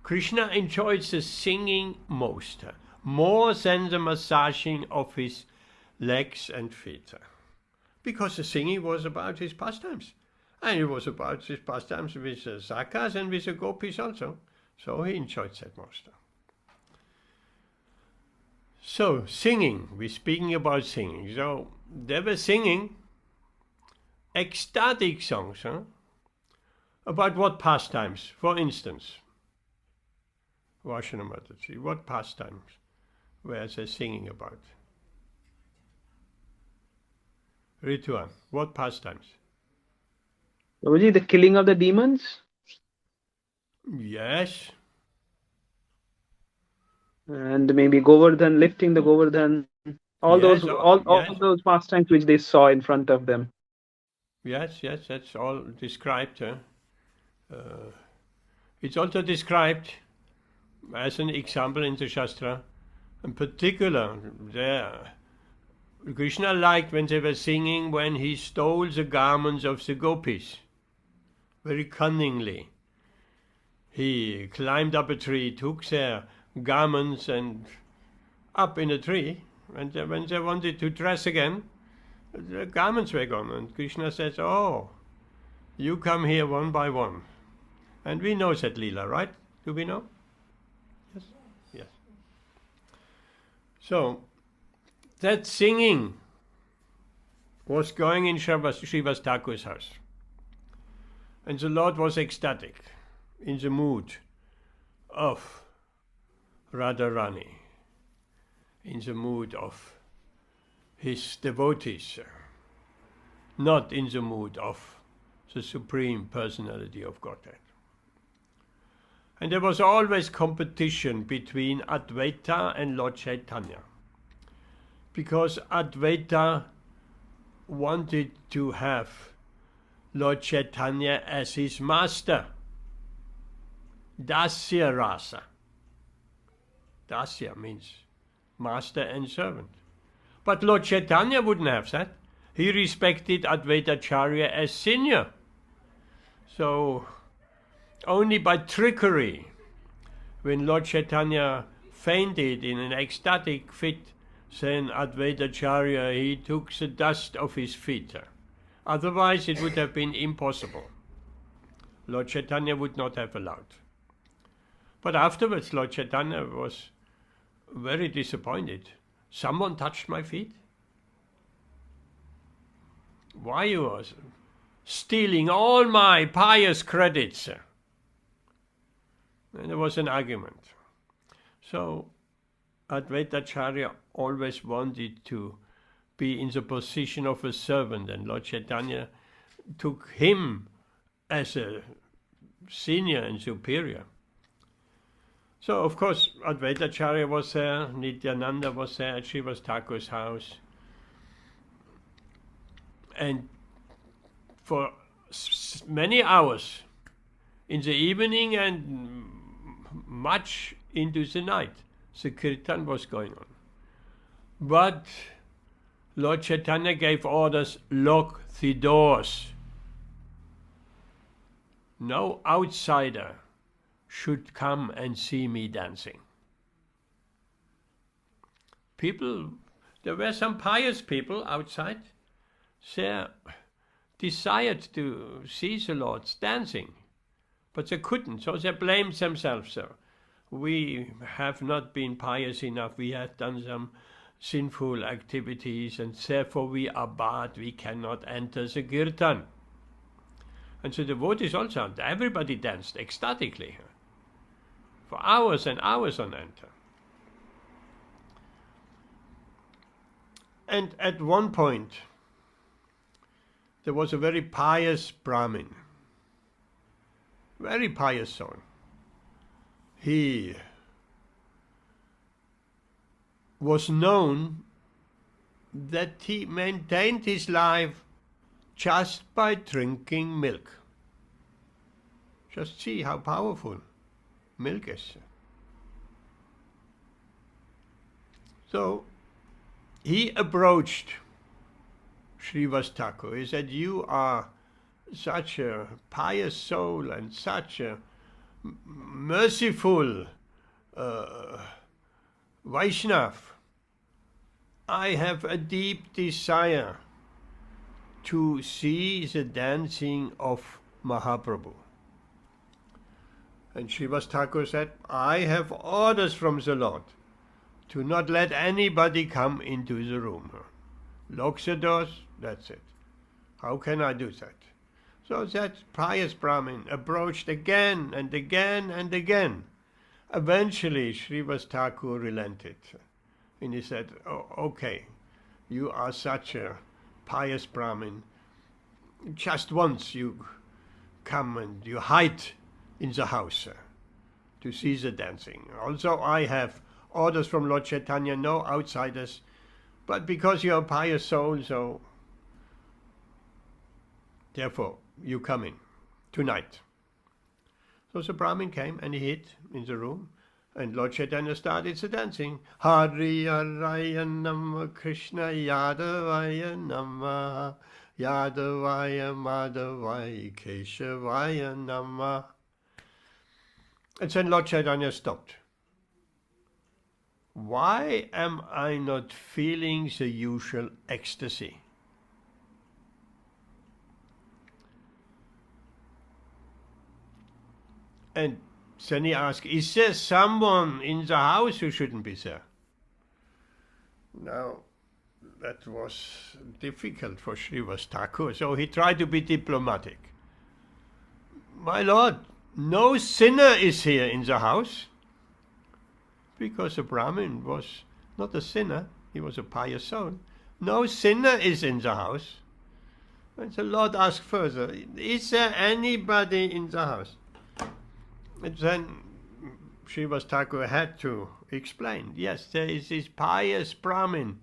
Krishna enjoys the singing most, more than the massaging of his legs and feet. Because the singing was about his pastimes. And it was about his pastimes with the Sakhas and with the gopis also. So he enjoyed that most. So, singing. We're speaking about singing. So, they were singing ecstatic songs. About what pastimes? For instance, Vaishnava Mataji, what pastimes were they singing about? Rituan, what pastimes? Prabhuji, the killing of the demons Yes, and maybe Govardhan, lifting the Govardhan, all Yes, those oh, all yes. those pastimes which they saw in front of them. yes, that's all described. It's also described as an example in the Shastra. In particular, there, Krishna liked when they were singing when he stole the garments of the gopis. Very cunningly. He climbed up a tree, took their garments and up in a tree. And when they wanted to dress again, the garments were gone. And Krishna says, "Oh, you come here one by one." And we know that Leela, right? Do we know? Yes? Yes. So, that singing was going in Srivasa Thakur's house. And the Lord was ecstatic, in the mood of Radharani, in the mood of his devotees, not in the mood of the Supreme Personality of Godhead. And there was always competition between Advaita and Lord Caitanya, because Advaita wanted to have Lord Caitanya as his master. Dasya rasa. Dasya means master and servant. But Lord Caitanya wouldn't have that. He respected Advaita Acharya as senior. So only by trickery, when Lord Caitanya fainted in an ecstatic fit, then Advaita Acharya, he took the dust off his feet. Otherwise it would have been impossible. Lord Caitanya would not have allowed. But afterwards Lord Caitanya was very disappointed. Someone touched my feet? Why you are stealing all my pious credits? And there was an argument. So Advaita Acharya always wanted to be in the position of a servant, and Lord Caitanya took him as a senior and superior. So of course Advaita Acharya was there, Nityananda was there at Srivasa Thakur's house, and for many hours in the evening and much into the night, the kirtan was going on. But Lord Caitanya gave orders, lock the doors. No outsider should come and see me dancing. People, there were some pious people outside. They desired to see the Lord dancing, but they couldn't, so they blamed themselves. So we have not been pious enough, we have done some sinful activities, and therefore we are bad, we cannot enter the kirtan. And so the devotees also, everybody danced ecstatically for hours and hours on end. And at one point, there was a very pious Brahmin, very pious soul. He was known that he maintained his life just by drinking milk. Just see how powerful milk is. So he approached Srivasa Thakura. He said, "You are such a pious soul and such a merciful Vaishnav. I have a deep desire to see the dancing of Mahaprabhu." And Srivasa Thakura said, "I have orders from the Lord to not let anybody come into the room. Lock the doors, that's it. How can I do that?" So that pious Brahmin approached again and again and again. Eventually Srivasa Thakura relented. And he said, "Oh, okay, you are such a pious Brahmin. Just once you come and you hide in the house to see the dancing. Also I have orders from Lord Caitanya, no outsiders, but because you are a pious soul, so therefore you come in tonight." So the Brahmin came and he hid in the room, and Lord Caitanya started the dancing. Hari Haraya Nama Krishna Yadavaya Nama Yadavaya Madhavaya Keshavaya Nama. And then Lord Caitanya stopped. Why am I not feeling the usual ecstasy? And then he asked, "Is there someone in the house who shouldn't be there?" Now, that was difficult for Srivasa Thakura, so he tried to be diplomatic. "My lord, no sinner is here in the house." Because the Brahmin was not a sinner, he was a pious soul. "No sinner is in the house." And the Lord asked further, "Is there anybody in the house?" And then Srivasa Thakura had to explain, "Yes, there is this pious Brahmin.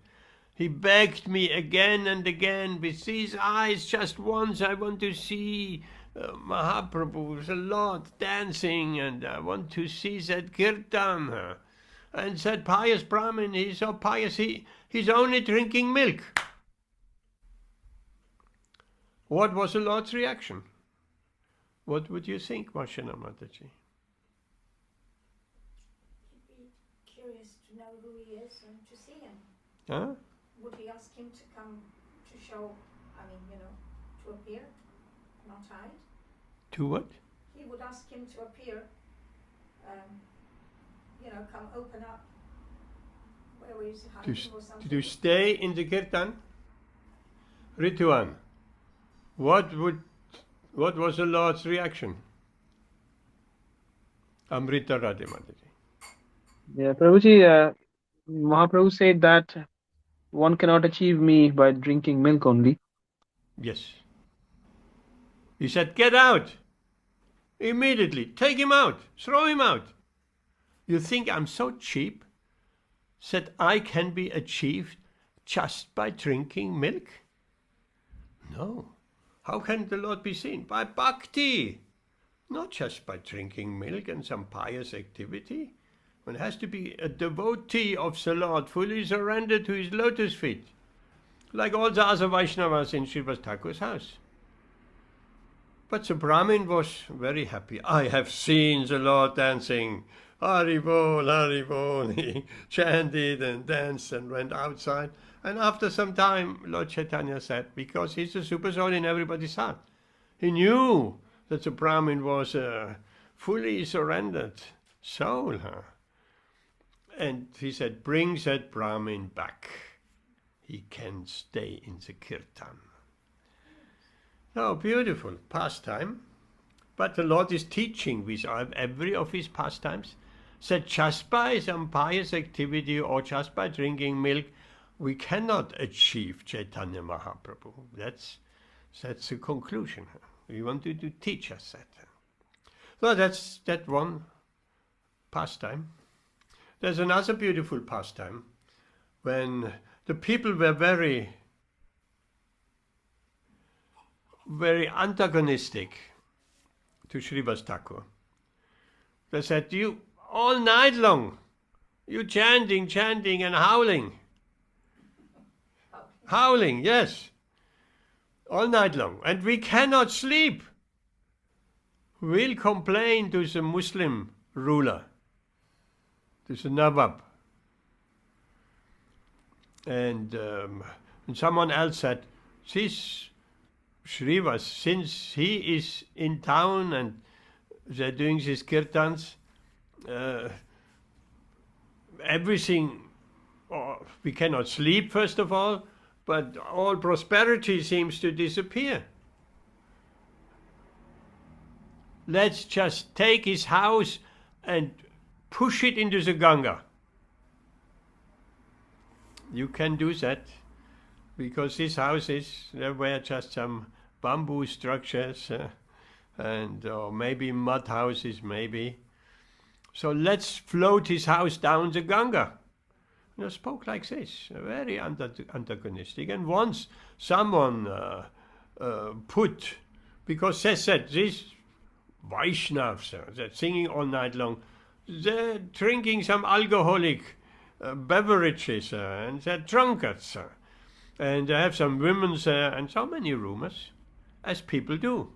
He begged me again and again with these eyes, just once I want to see Mahaprabhu, the Lord, dancing, and I want to see that kirtan." And that pious Brahmin, he's so pious, he's only drinking milk. What was the Lord's reaction? What would you think, Vashana Mataji? Curious to know who he is and to see him. Huh? Would he ask him to come to show, to appear, not hide? To what? He would ask him to appear, come open up. Where is hiding or something? To stay in the kirtan? Rituan, what was the Lord's reaction? Amrita Radhe Mataji. Yeah, Prabhuji, Mahaprabhu said that one cannot achieve me by drinking milk only. Yes. He said, "Get out! Immediately, take him out, throw him out. You think I'm so cheap that I can be achieved just by drinking milk? No. How can the Lord be seen? By bhakti, not just by drinking milk and some pious activity. One has to be a devotee of the Lord, fully surrendered to his lotus feet, like all the other Vaishnavas in Srivasa Thakura's house. But the Brahmin was very happy. I have seen the Lord dancing. Hari Bol, Hari Bol. He chanted and danced and went outside. And after some time, Lord Caitanya said, because he's the super soul in everybody's heart, he knew that the Brahmin was a fully surrendered soul. And he said, bring that Brahmin back. He can stay in the kirtan. Oh, beautiful pastime. But the Lord is teaching with every of his pastimes that just by some pious activity or just by drinking milk, we cannot achieve Caitanya Mahaprabhu. That's the conclusion. We want you to teach us that. So that's that one pastime. There's another beautiful pastime when the people were very, very antagonistic to Srivasa Thakura. They said, you all night long, you chanting and howling. Howling, yes, all night long. And we cannot sleep. We'll complain to the Muslim ruler, to the Nawab. And someone else said, this Srivas, since he is in town and they're doing these kirtans, everything, we cannot sleep first of all, but all prosperity seems to disappear. Let's just take his house and push it into the Ganga. You can do that, because these houses, there were just some bamboo structures and maybe mud houses, maybe. So let's float his house down the Ganga. And I spoke like this, very antagonistic. And once someone put, because they said these Vaishnavas, they're singing all night long, they're drinking some alcoholic beverages and they're drunkards. And they have some women there and so many rumors, as people do,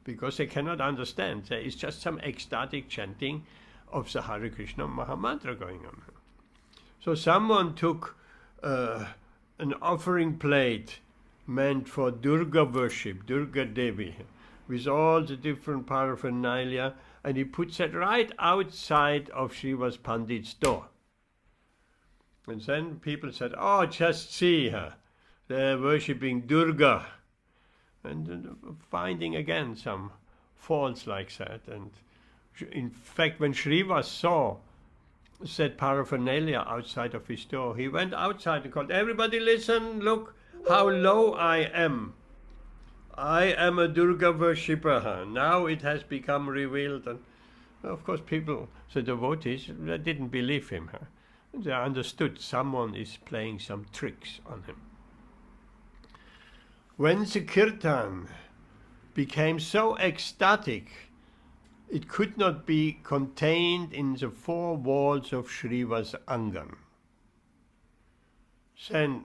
because they cannot understand. There is just some ecstatic chanting of the Hare Krishna Mahamantra going on. So someone took an offering plate meant for Durga worship, Durga Devi, with all the different paraphernalia, and he puts that right outside of Srivas Pandit's door. And then people said, oh, just see her. They're worshipping Durga. And finding again some faults like that. And in fact, when Srivas saw that paraphernalia outside of his door, he went outside and called, everybody listen, look how low I am. I am a Durga worshipper. Now it has become revealed. And of course people, the devotees, they didn't believe him. They understood someone is playing some tricks on him. When the kirtan became so ecstatic, it could not be contained in the four walls of Srivas Angan. Then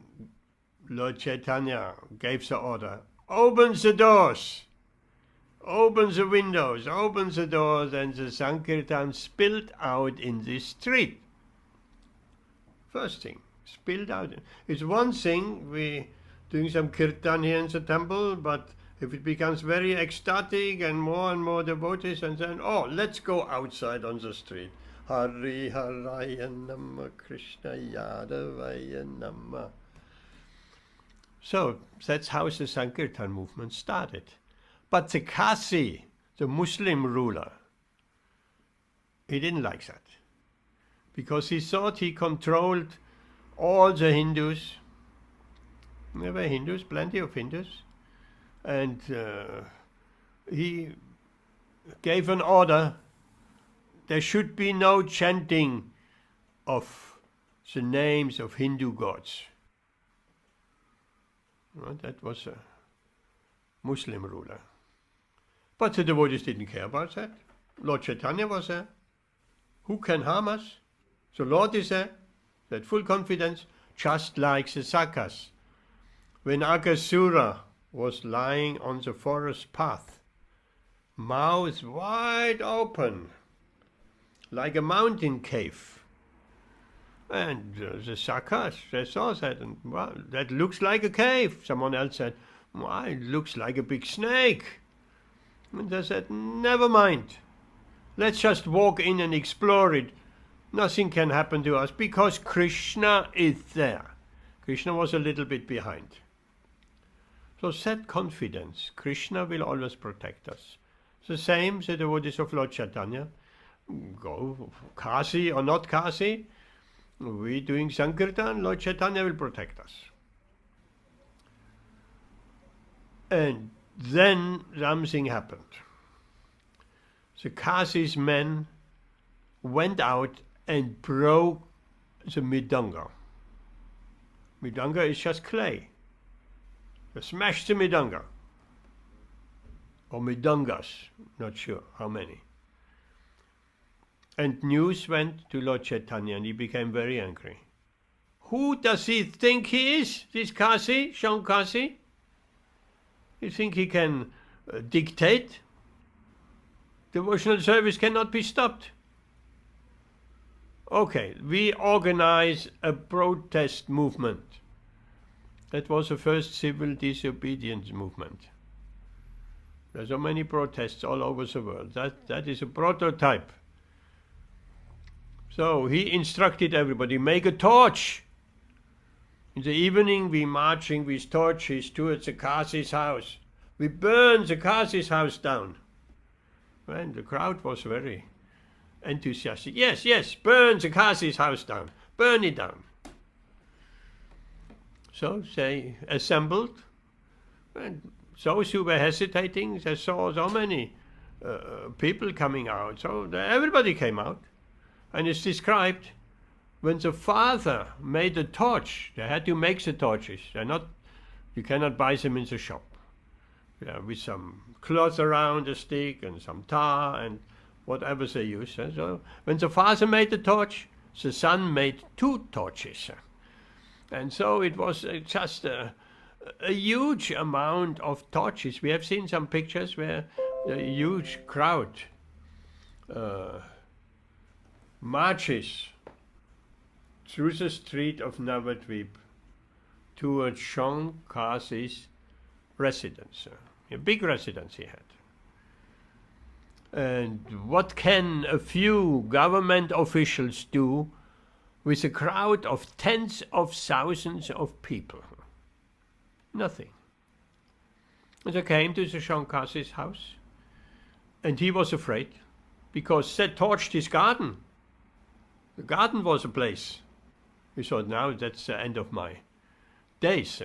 Lord Caitanya gave the order, open the doors, open the windows, open the doors, and the Sankirtan spilled out in the street. First thing, spilled out. It's one thing, we doing some kirtan here in the temple, but if it becomes very ecstatic and more devotees, and then, oh, let's go outside on the street. Hari Haraya Namah Krishna Yadavaya Namah. So that's how the Sankirtan movement started. But the Kasi, the Muslim ruler, he didn't like that, because he thought he controlled all the Hindus. There were Hindus, plenty of Hindus, and he gave an order, there should be no chanting of the names of Hindu gods. Well, that was a Muslim ruler. But the devotees didn't care about that. Lord Caitanya was there. Who can harm us? The Lord is there. They had full confidence, just like the Sakas. When Akasura was lying on the forest path, mouth wide open, like a mountain cave. And the Sakas, they saw that, and well, that looks like a cave. Someone else said, well, it looks like a big snake. And they said, never mind. Let's just walk in and explore it. Nothing can happen to us because Krishna is there. Krishna was a little bit behind. So set confidence. Krishna will always protect us. The same, the devotees of Lord Caitanya. Go Kasi or not Kasi, we doing Sankirtan, Lord Caitanya will protect us. And then something happened. The Kasi's men went out and broke the Midanga. Midanga is just clay. They smashed the Midanga. Or Midangas, not sure how many. And news went to Lord Caitanya and he became very angry. Who does he think he is, this Kasi, Shankasi? You think he can dictate? Devotional service cannot be stopped. Okay, we organize a protest movement. That was the first civil disobedience movement. There are so many protests all over the world. That is a prototype. So he instructed everybody, make a torch. In the evening we marching with torches towards the Kasi's house. We burn the Kasi's house down. And the crowd was very enthusiastic. Yes, yes, burn the Kasi's house down. Burn it down. So they assembled. And those who were hesitating, they saw so many people coming out. So everybody came out. And it's described, when the father made a torch, they had to make the torches. You cannot buy them in the shop. Yeah, with some cloth around the stick and some tar and whatever they use. So when the father made the torch, the son made 2 torches. And so it was just a huge amount of torches. We have seen some pictures where a huge crowd marches through the street of Navadvip towards Shankasi's residence. A big residence he had. And what can a few government officials do with a crowd of tens of thousands of people? Nothing. And they came to the Shankasi's house, and he was afraid, because they torched his garden. The garden was ablaze. He thought, now that's the end of my days.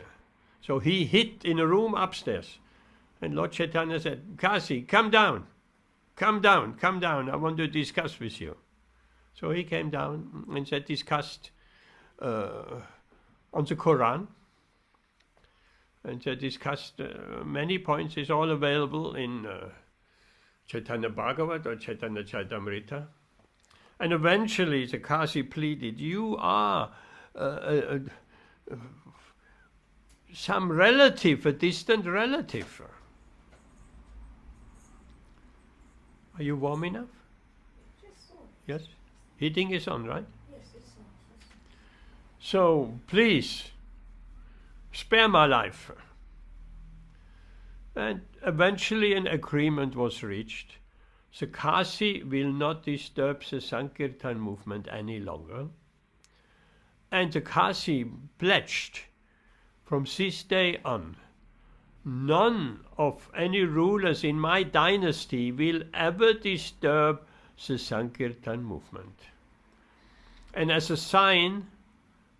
So he hid in a room upstairs. And Lord Caitanya said, Kasi, come down. Come down, come down. I want to discuss with you. So he came down and they discussed on the Quran. And they discussed many points. It's all available in Chaitanya Bhagavat or Chaitanya Chaitamrita. And eventually the Kasi pleaded, you are some relative, a distant relative. Are you warm enough? Yes? Heating is on, right? Yes, it's on. So, please, spare my life. And eventually an agreement was reached. The Kasi will not disturb the Sankirtan movement any longer. And the Kasi pledged from this day on, none of any rulers in my dynasty will ever disturb the Sankirtan movement. And as a sign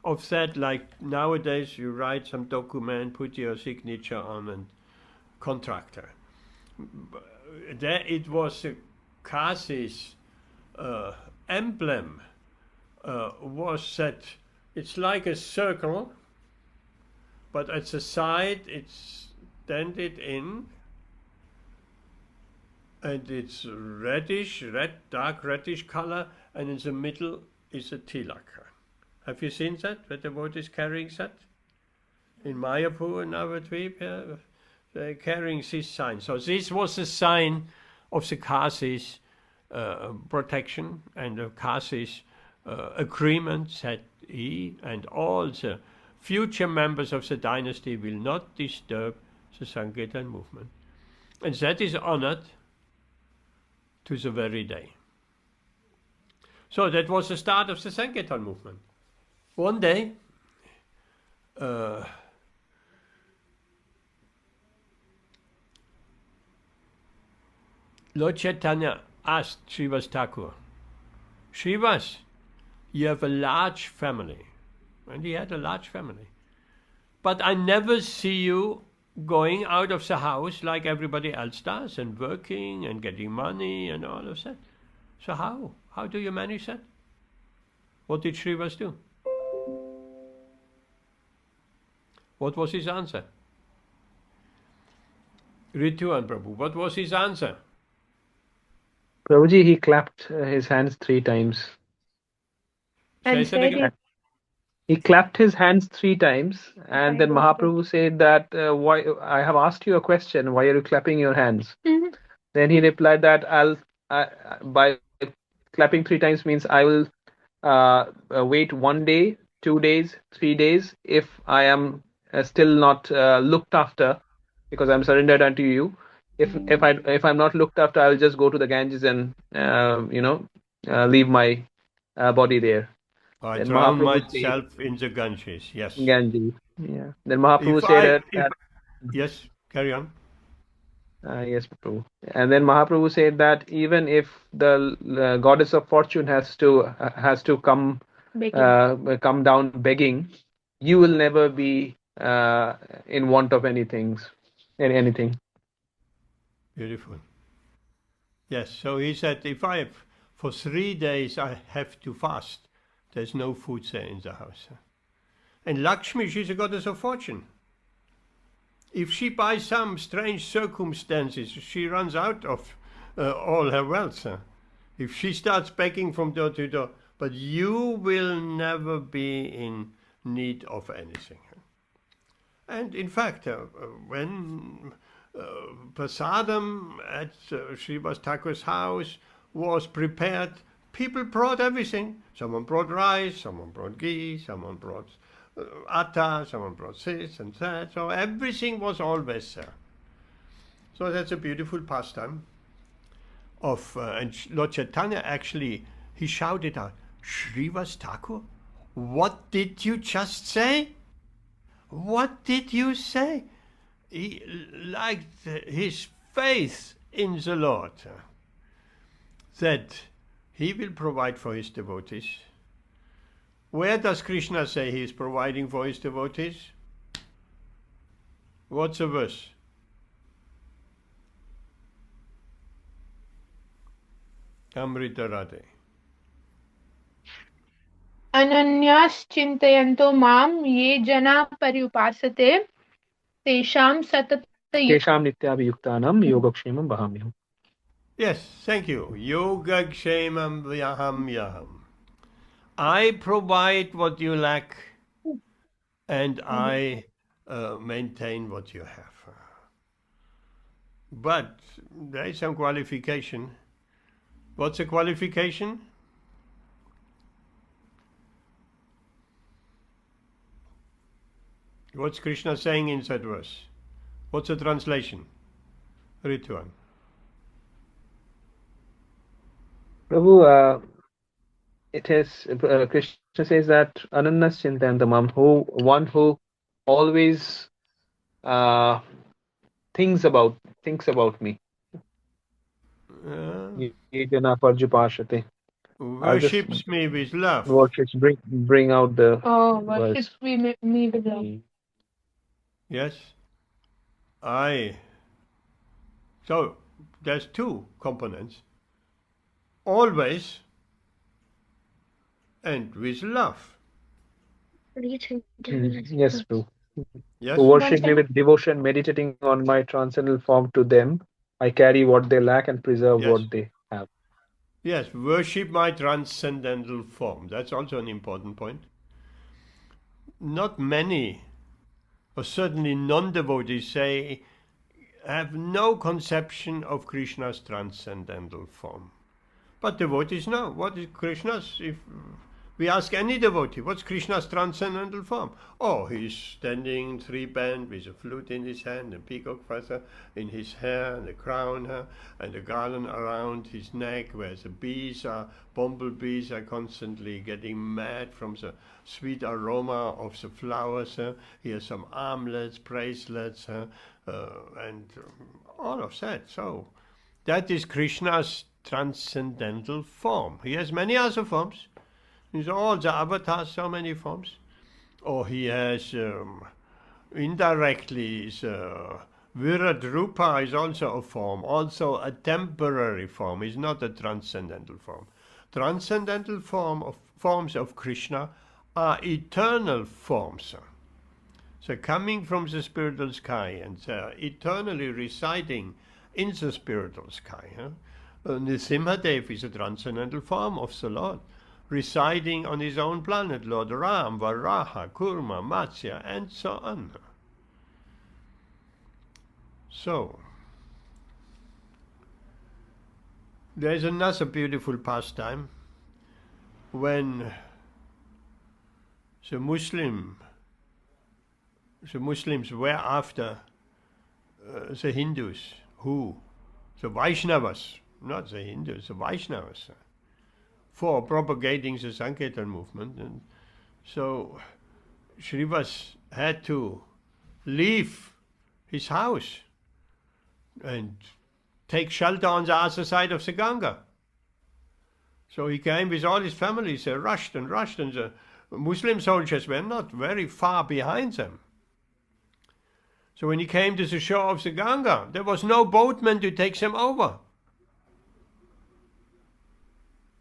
of that, like nowadays you write some document, put your signature on and contractor. There it was the Kasi's emblem was that it's like a circle, but at the side it's dented in, and it's reddish, dark reddish color, and in the middle is a tilak. Have you seen that? The devotee is carrying that in Mayapur and Navadvip. They're carrying this sign. So this was a sign of the Kasi's protection and the Kasi's agreement that he and all the future members of the dynasty will not disturb the Sankirtan movement. And that is honored to the very day. So that was the start of the Sankirtan movement. One day, Lord Caitanya asked Srivasa Thakura, Srivas, you have a large family. And he had a large family. But I never see you going out of the house like everybody else does and working and getting money and all of that. So how? How do you manage that? What did Srivas do? What was his answer? Ritu and Prabhu, what was his answer? Prabhuji, he clapped his hands 3 times. And Say that said again. it. He clapped his hands 3 times, and then Right. Mahaprabhu said that, why I have asked you a question, why are you clapping your hands? Mhm. Then he replied that by clapping 3 times means I will wait 1 day, 2 days, 3 days if I am still not looked after, because I'm surrendered unto you. If I'm not looked after, I'll just go to the Ganges and leave my body there. I Then drown Mahaprabhu said, myself in the Ganges, yes. Ganges. Yeah. Then Mahaprabhu If said I- yes, carry on. yes, Prabhu. And then Mahaprabhu said that even if the goddess of fortune has to come Begging. down begging, you will never be in want of anything. Beautiful. Yes, so he said, if for 3 days I have to fast, there's no food there in the house. And Lakshmi, she's a goddess of fortune. If she, by some strange circumstances, she runs out of all her wealth, if she starts begging from door to door, but you will never be in need of anything. And in fact, when prasadam at Srivasa Thakura's house was prepared, people brought everything. Someone brought rice, someone brought ghee, someone brought atta, someone brought this and that. So everything was always there. So that's a beautiful pastime of, and Lord Caitanya actually, he shouted out, Srivasa Thakura, what did you just say? What did you say? He liked his faith in the Lord, that he will provide for his devotees. Where does Krishna say he is providing for his devotees? What's the verse? Amrita Radhe. Ananyas chintayanto mam ye jana pariupasate tesham satata Kesham nityabhiyuktanam yogakshemam bahamyam. Yes, thank you. Yoga kshemam vyaham yaham. I provide what you lack, and I maintain what you have. But there is some qualification. What's the qualification? What's Krishna saying in that verse? What's the translation? Rituan. Prabhu, it is Krishna says that Anannas Chintantamam, one who always thinks about me. Yejana parjupashate. Worships me with love. Worships bring out the worships me with love. Yes. So there's 2 components. Always and with love. Yes, Prabhu. Yes. Who worship me with devotion, meditating on my transcendental form, to them I carry what they lack and preserve Yes. what they have. Yes, worship my transcendental form. That's also an important point. Not many, or certainly non-devotees, say have no conception of Krishna's transcendental form. But devotees know what is Krishna's. If we ask any devotee, what's Krishna's transcendental form? Oh, he's standing three-band with a flute in his hand, a peacock feather in his hair, and a crown, and a garland around his neck, where the bumblebees are constantly getting mad from the sweet aroma of the flowers. He has some armlets, bracelets, and all of that. So that is Krishna's transcendental form. He has many other forms. He's all the avatars, so many forms. Or he has indirectly Virat Rupa is also a form, also a temporary form, is not a transcendental form. Transcendental forms of Krishna are eternal forms. So coming from the spiritual sky and eternally residing in the spiritual sky. Nrsimhadev is a transcendental form of the Lord, residing on his own planet, Lord Ram, Varaha, Kurma, Matsya, and so on. So, there is another beautiful pastime when the Muslims were after the Hindus, the Vaishnavas, not the Hindus, the Vaishnavas, for propagating the Sankirtan movement. And so Srivas had to leave his house and take shelter on the other side of the Ganga. So he came with all his family. They rushed, and the Muslim soldiers were not very far behind them. So when he came to the shore of the Ganga, there was no boatman to take them over.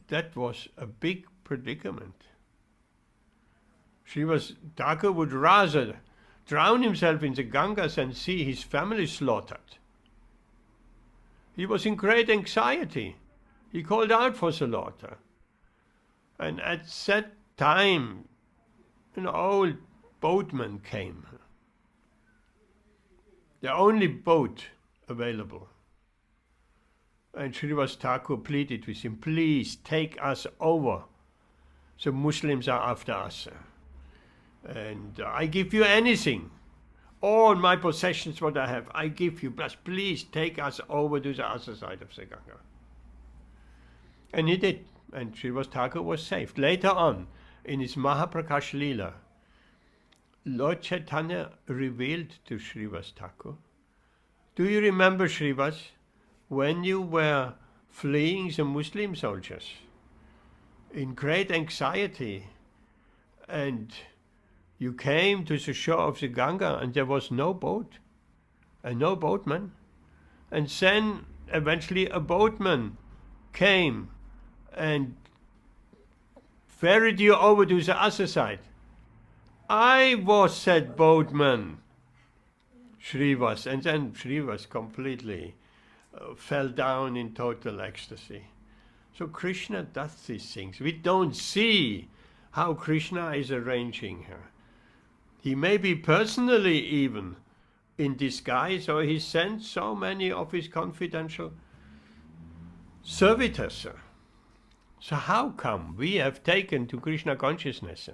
That was a big predicament. Srivasa Thakura would rather drown himself in the Ganges and see his family slaughtered. He was in great anxiety. He called out for the Lord. And at that time, an old boatman came. The only boat available. And Srivasa Thakura pleaded with him, please take us over. The Muslims are after us. And I give you anything. All my possessions, what I have, I give you. But please take us over to the other side of the Ganga. And he did. And Srivasa Thakura was saved. Later on, in his Mahaprakash Leela, Lord Caitanya revealed to Srivasa Thakura, do you remember, Srivas, when you were fleeing the Muslim soldiers in great anxiety, and you came to the shore of the Ganga and there was no boat and no boatman, and then eventually a boatman came and ferried you over to the other side. I was that boatman, Srivas, and then Srivas completely fell down in total ecstasy. So Krishna does these things. We don't see how Krishna is arranging her. He may be personally even in disguise, or he sends so many of his confidential servitors. So how come we have taken to Krishna consciousness?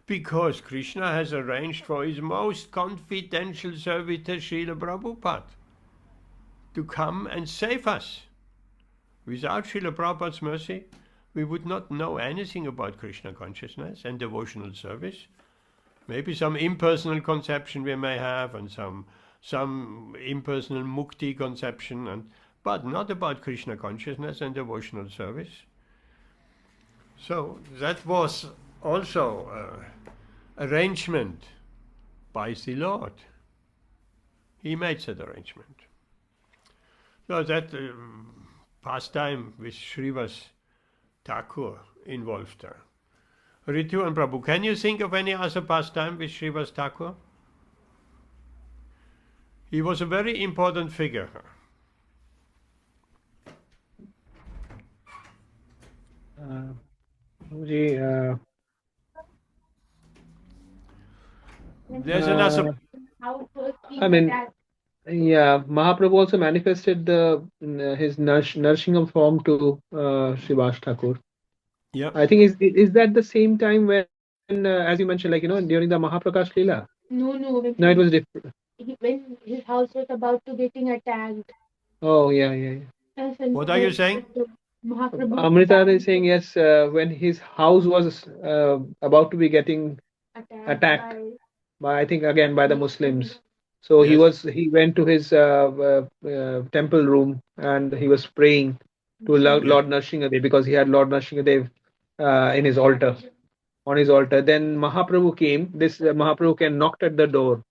Because Krishna has arranged for his most confidential servitor, Srila Prabhupada, to come and save us. Without Srila Prabhupada's mercy, we would not know anything about Krishna consciousness and devotional service. Maybe some impersonal conception we may have, and some impersonal mukti conception, but not about Krishna consciousness and devotional service. So that was also arrangement by the Lord. He made that arrangement. So that pastime with Srivasa Thakura involved her. Ritu and Prabhu, can you think of any other pastime with Srivasa Thakura? He was a very important figure. There's another. I mean, Yeah, Mahaprabhu also manifested his nourishing of form to Srivas Thakur. Yep. I think is that the same time when, as you mentioned, like during the Mahaprakash Leela? No, No, it was different. when his house was about to getting attacked. Oh, yeah. Yes, and What are you saying? Mahaprabhu Amrita is saying yes, when his house was about to be getting attacked by, I think, again by the Muslims. So Yes. he went to his temple room and he was praying to Yes. Lord Nrsimhadev because he had Lord Nrsimhadev in his altar, on his altar. Then Mahaprabhu came. This Mahaprabhu came, knocked at the door,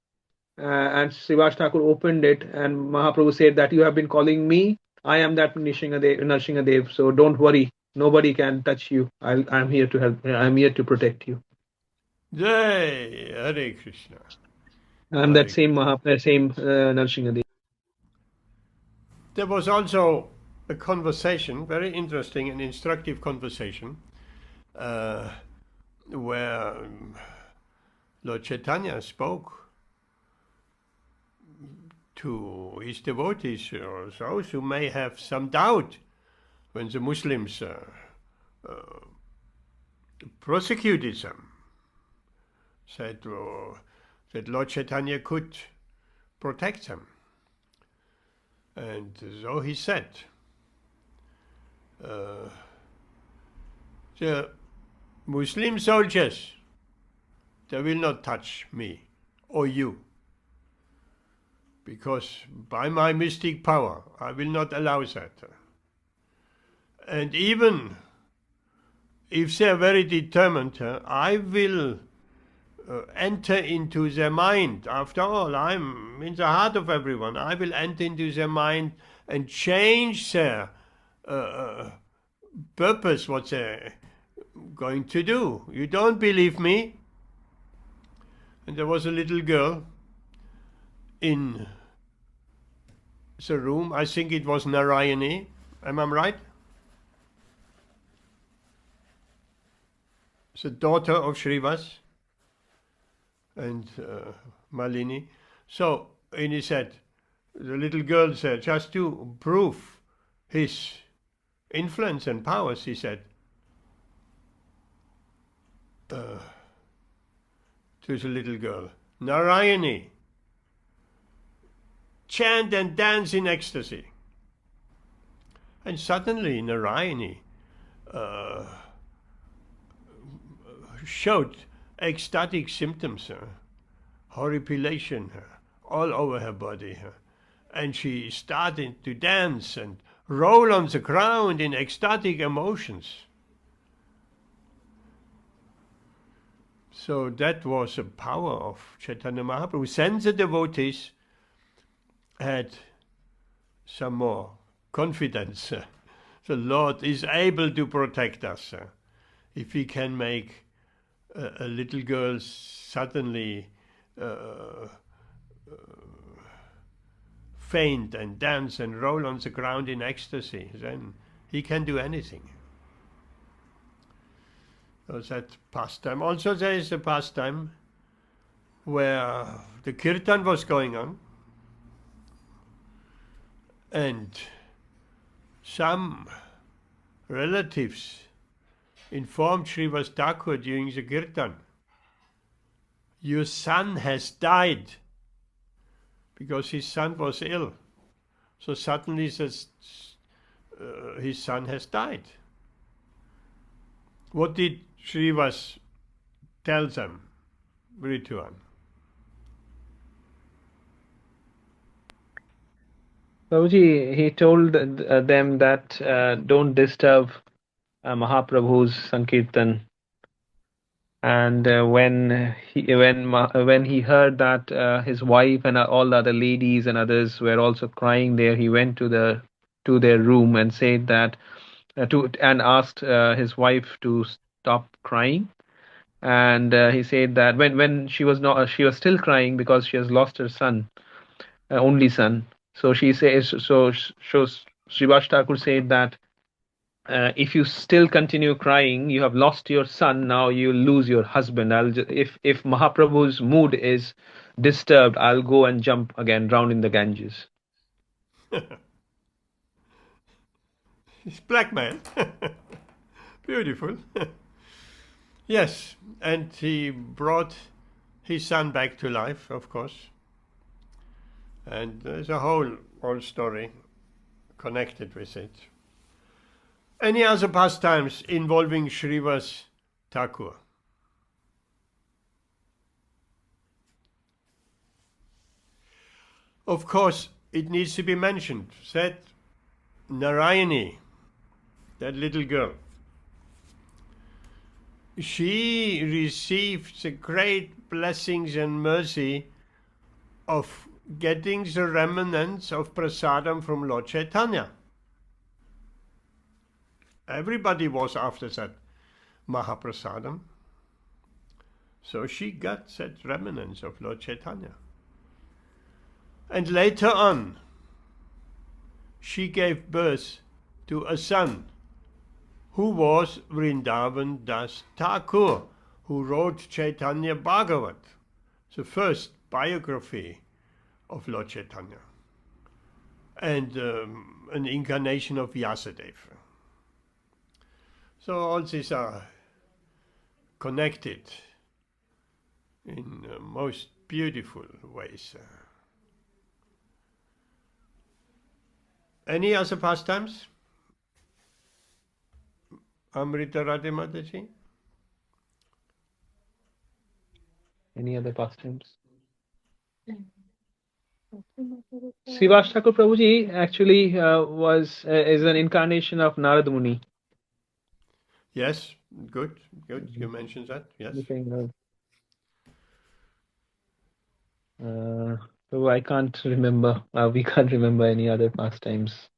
and Srivas Thakur opened it, and Mahaprabhu said that you have been calling me. I am that Nrsimhadev, so don't worry. Nobody can touch you. I'm here to help. I'm here to protect you. Jai Hare Krishna. I'm that same Nrsimhadev. There was also a conversation, very interesting and instructive conversation, where Lord Caitanya spoke to his devotees or those who may have some doubt when the Muslims prosecuted them. Said that Lord Caitanya could protect them. And so he said, the Muslim soldiers, they will not touch me or you, because by my mystic power I will not allow that. And even if they are very determined, I will enter into their mind. After all, I'm in the heart of everyone. I will enter into their mind and change their purpose, what they're going to do. You don't believe me? And there was a little girl in the room. I think it was Narayani. Am I right? The daughter of Srivas and Malini. So, and he said, the little girl said, just to prove his influence and powers, he said to the little girl, Narayani, chant and dance in ecstasy. And suddenly Narayani showed ecstatic symptoms, horripilation all over her body. And she started to dance and roll on the ground in ecstatic emotions. So that was the power of Chaitanya Mahaprabhu. Then the devotees had some more confidence. The Lord is able to protect us. If He can make a little girl suddenly faint and dance and roll on the ground in ecstasy, then He can do anything. So that pastime. Also there is a pastime where the kirtan was going on, and some relatives informed Srivasa Thakura during the kirtan, your son has died, because his son was ill. So suddenly says, his son has died. What did Srivas tell them? Rituan. Prabhuji, he told them that don't disturb Mahaprabhu's Sankirtan. And when he heard that his wife and all the other ladies and others were also crying there, he went to their room and said that and asked his wife to stop crying. And he said that when she was still crying because she has lost her son, only son. So she says, Srivas Thakur said that if you still continue crying, you have lost your son. Now you lose your husband. If Mahaprabhu's mood is disturbed, I'll go and jump again, drown in the Ganges. It's blackmail. Beautiful. Yes, and he brought his son back to life, of course. And there's a whole story connected with it. Any other pastimes involving Srivasa Thakura? Of course, it needs to be mentioned that Narayani, that little girl, she received the great blessings and mercy of getting the remnants of prasadam from Lord Caitanya. Everybody was after that Mahaprasadam. So she got that remnants of Lord Caitanya. And later on, she gave birth to a son who was Vrindavan Das Thakur, who wrote Chaitanya Bhagavat, the first biography of Lord Caitanya, and an incarnation of Vyasadeva. So all these are connected in most beautiful ways. Any other pastimes? Amrita Radhe Mataji? Any other pastimes? Srivasa Thakur Prabhuji actually is an incarnation of Narad Muni. Yes, good. You mentioned that. Yes. So I can't remember. We can't remember any other pastimes.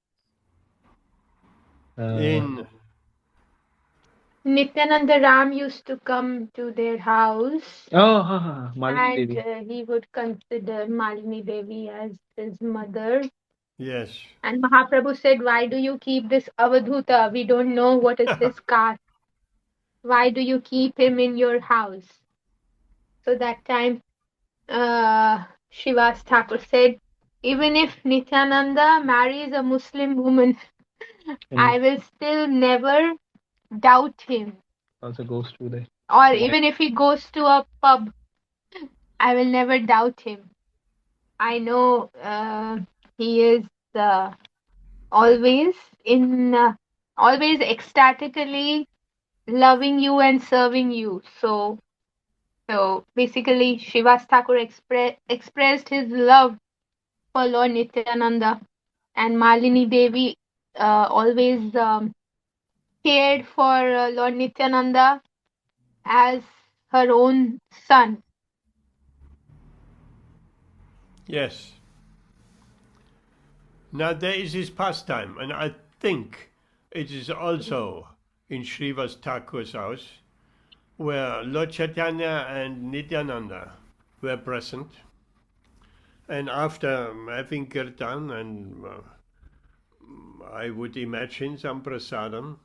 Nityananda Ram used to come to their house, Malini Devi. and he would consider Malini Devi as his mother. Yes. And Mahaprabhu said, "Why do you keep this Avadhuta? We don't know what is his caste. Why do you keep him in your house?" So that time, Srivasa Thakur said, "Even if Nityananda marries a Muslim woman, I will still never doubt him. Also goes to the... Or even if he goes to a pub, I will never doubt him. I know he is always ecstatically loving you and serving you." So basically, Srivasa Thakur expressed his love for Lord Nityananda, and Malini Devi always cared for Lord Nityananda as her own son. Yes. Now there is this pastime, and I think it is also in Srivasa Thakur's house, where Lord Chaitanya and Nityananda were present. And after having kirtan and I would imagine some prasadam,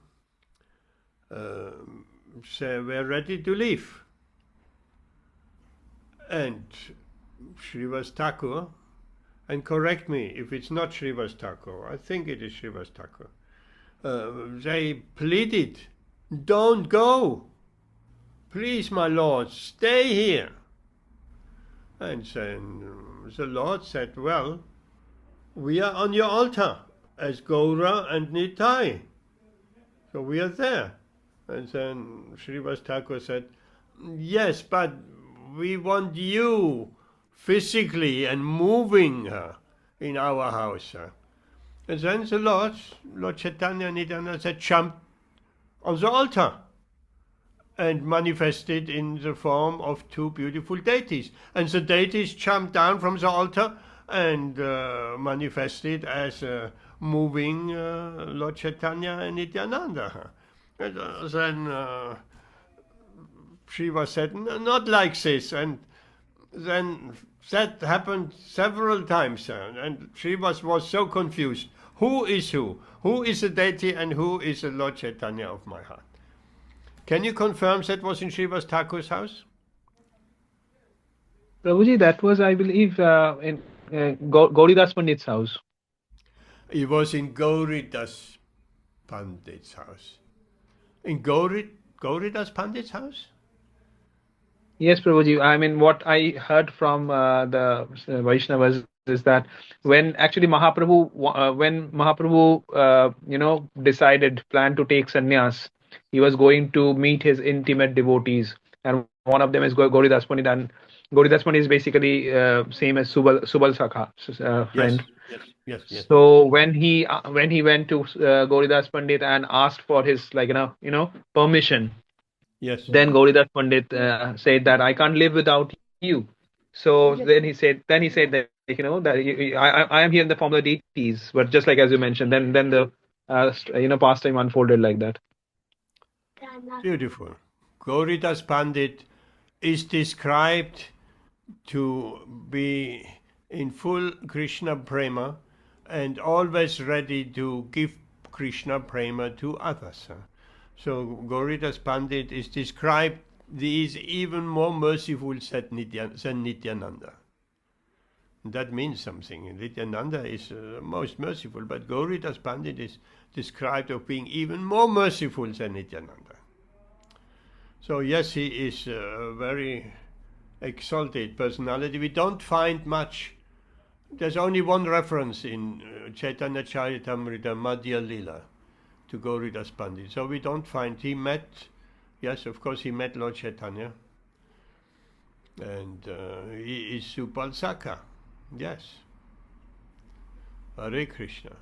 they were ready to leave. And Srivasa Thakur, and correct me if it's not Srivasa Thakur, I think it is Srivasa Thakur, they pleaded, "Don't go. Please, my lord, stay here." And then the Lord said, "Well, we are on your altar as Gaura and Nitai. So we are there." And then Srivasa Thakur said, "Yes, but we want you physically and moving her in our house." And then the Lord Chaitanya and Nityananda said, "Jump on the altar," and manifested in the form of two beautiful deities. And the deities jumped down from the altar and manifested as moving Lord Chaitanya and Nityananda. And then Shiva said, "Not like this." And then that happened several times. And Shiva was so confused. Who is who? Who is the deity and who is the Lord Caitanya of my heart? Can you confirm that was in Srivasa Thakur's house? Prabhuji, that was, I believe, in Gauridas Pandit's house. It was in Gauridas Pandit's house. In Gauridas Pandit's house? Yes, Prabhuji. I mean, what I heard from the Vaishnavas is that when actually Mahaprabhu, planned to take sannyas, he was going to meet his intimate devotees, and one of them is Gauridas Pandit, and Gauridas Pandit is basically same as Subal Sakha, friend. Yes. So when he went to Gauridas Pandit and asked for his permission, Yes. then Gauridas Pandit said that I can't live without you. So then he said that I am here in the form of the deities, but just like as you mentioned, then the pastime unfolded like that. Beautiful. Gauridas Pandit is described to be in full Krishna prema and always ready to give Krishna prema to others. So Gauridas Pandit is described, he is even more merciful than Nityananda. That means something. Nityananda is most merciful, but Gauridas Pandit is described of being even more merciful than Nityananda. So yes, he is a very exalted personality. We don't find much. There's only one reference in Chaitanya Charitamrita Madhya Lila to Gauridas Pandit. So we don't find, he met Lord Chaitanya. And he is Supal Sakha. Yes. Hare Krishna.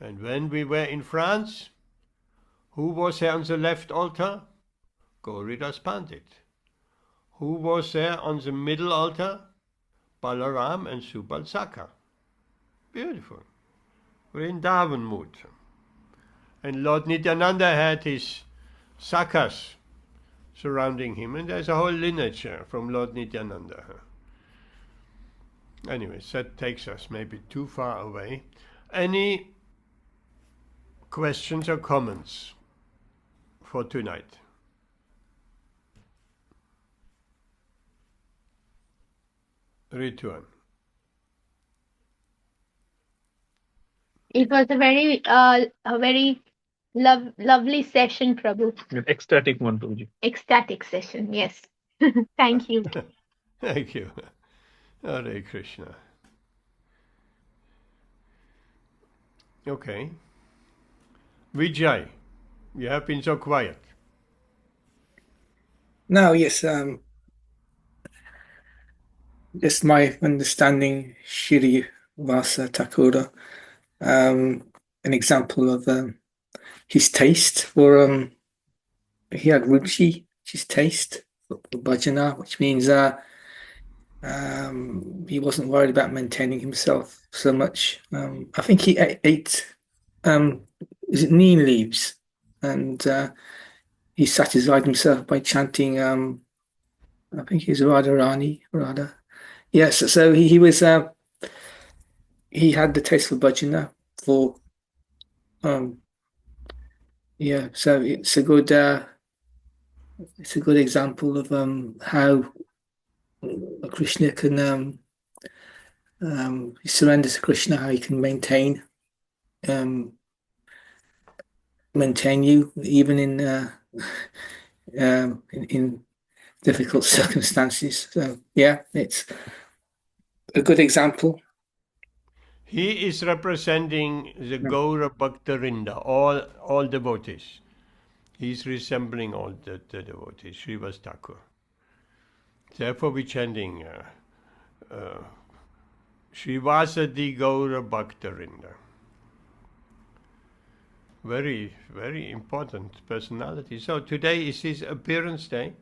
And when we were in France, who was there on the left altar? Gauridas Pandit. Who was there on the middle altar? Balaram and Supal Sakha. Beautiful. Vrindavan mood. And Lord Nityananda had his Sakhas surrounding him, and there's a whole lineage from Lord Nityananda. Anyways, that takes us maybe too far away. Any questions or comments for tonight? Rituan. It was a very lovely session, Prabhu. An ecstatic one, Prabhuji. Ecstatic session, yes. Thank you. Thank you. Hare Krishna. Okay. Vijay, you have been so quiet. No, yes, just my understanding, Srivasa Thakura, an example of his taste for he had ruchi, his taste for bhajana, which means he wasn't worried about maintaining himself so much. I think he ate is it neem leaves, and he satisfied himself by chanting I think he's Radharani. Yes, so he was he had the taste for bhajana for so it's a good example of how Krishna can he surrenders to Krishna, how he can maintain you even in difficult circumstances. So yeah, it's a good example. He is representing the Gaura Bhaktarinda, all devotees. He's resembling all the devotees, Srivasa Thakur. Therefore we're chanting Srivasadi Gaura Bhaktarinda. Very, very important personality. So today is his appearance day,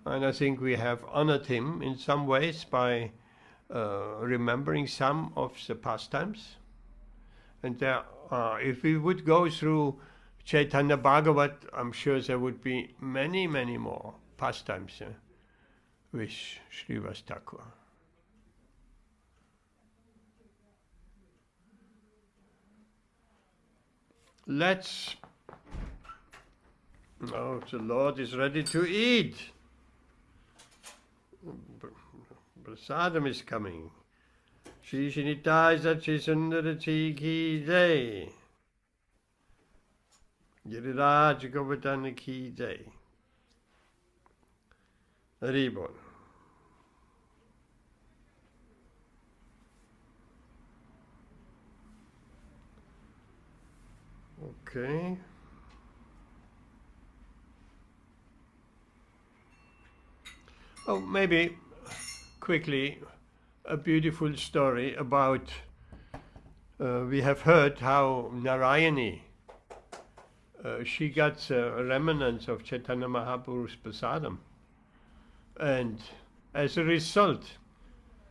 and I think we have honored him in some ways by remembering some of the pastimes. And there if we would go through Chaitanya Bhagavat, I'm sure there would be many, many more pastimes with Srivasa Thakur. let's... Oh, the Lord is ready to eat. Prasadam is coming. Shri Shinitai Sachi Sundarati Ki Jai. Giriraj Govardhana Ki Jai. Haribol. Okay. Oh, maybe quickly a beautiful story about, we have heard how Narayani, she got remnants of Chaitanya Mahaprabhu's prasadam, and as a result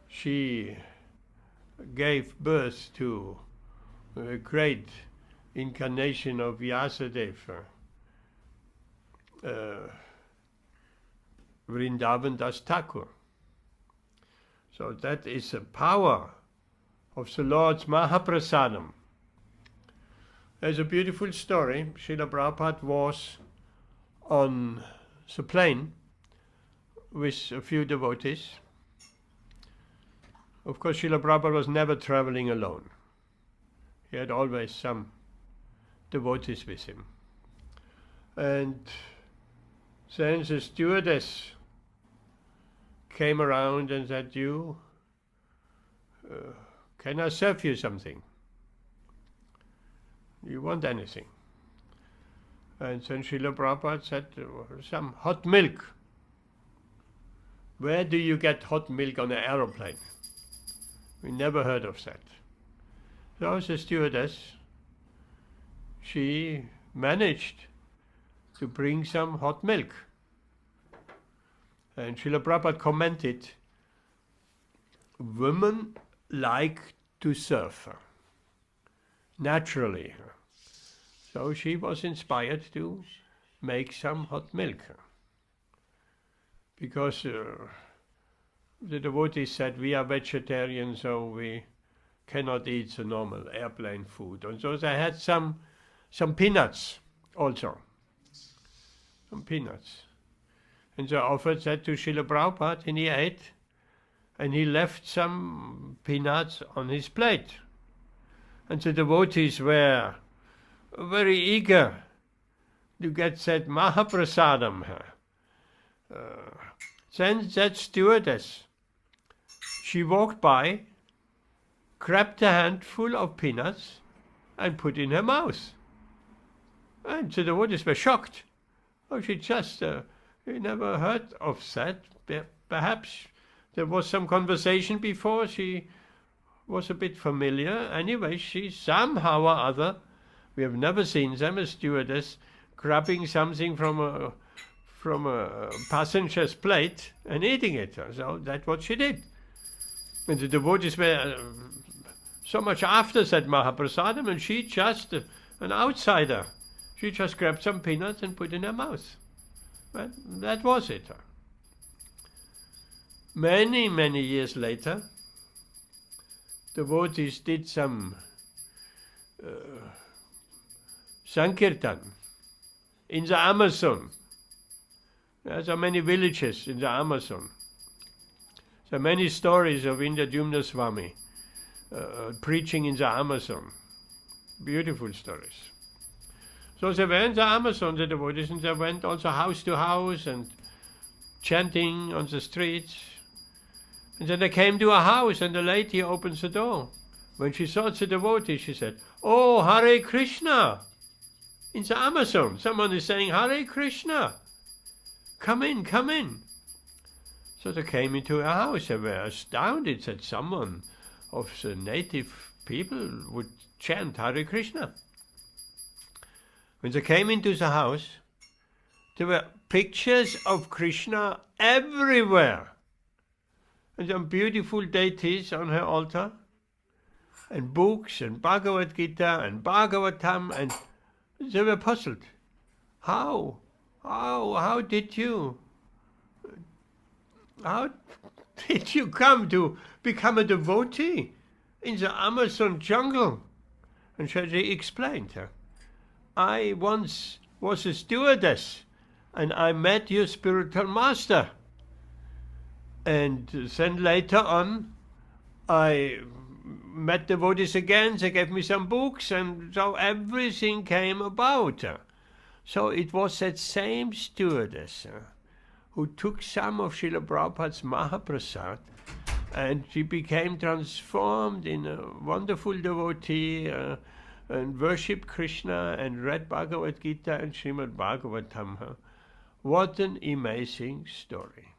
she gave birth to a great incarnation of Vyasadeva, Vrindavan Das Thakur. So that is the power of the Lord's Mahaprasadam. There's a beautiful story. Srila Prabhupada was on the plane with a few devotees. Of course, Srila Prabhupada was never traveling alone. He had always some devotees with him. And then the stewardess came around and said, can I serve you something? Do you want anything? And then Srila Prabhupada said, some hot milk. Where do you get hot milk on an aeroplane? We never heard of that. So the stewardess, she managed to bring some hot milk. And Srila Prabhupada commented, women like to serve her, naturally. So she was inspired to make some hot milk. Because the devotees said, we are vegetarians, so we cannot eat the normal airplane food. And so they had some peanuts also. Some peanuts. And they offered that to Srila Prabhupada, and he ate, and he left some peanuts on his plate. And the devotees were very eager to get that Mahaprasadam. Then that stewardess, she walked by, grabbed a handful of peanuts, and put in her mouth. And the devotees were shocked. Oh, she just... we never heard of that. Perhaps there was some conversation before. She was a bit familiar. Anyway, she somehow or other, we have never seen them, a stewardess, grabbing something from a passenger's plate and eating it. So that's what she did. And the devotees were so much after that Mahaprasadam, and she just, an outsider, she just grabbed some peanuts and put in her mouth. Well, that was it. Many, many years later, devotees did some Sankirtan in the Amazon. There are many villages in the Amazon. There are many stories of Indradyumna Swami preaching in the Amazon. Beautiful stories. So they were in the Amazon, the devotees, and they went also house to house and chanting on the streets. And then they came to a house, and the lady opens the door. When she saw the devotee, she said, "Oh, Hare Krishna!" In the Amazon, someone is saying, "Hare Krishna! Come in, come in." So they came into a house. They were astounded that someone of the native people would chant Hare Krishna. When they came into the house, there were pictures of Krishna everywhere. And some beautiful deities on her altar, and books, and Bhagavad Gita, and Bhagavatam, and they were puzzled. How did you come to become a devotee in the Amazon jungle? And so they explained her. I once was a stewardess and I met your spiritual master. And then later on, I met devotees again, they gave me some books, and so everything came about. So it was that same stewardess who took some of Srila Prabhupada's Mahaprasad, and she became transformed in a wonderful devotee and worshipped Krishna and read Bhagavad Gita and Srimad Bhagavatam. What an amazing story.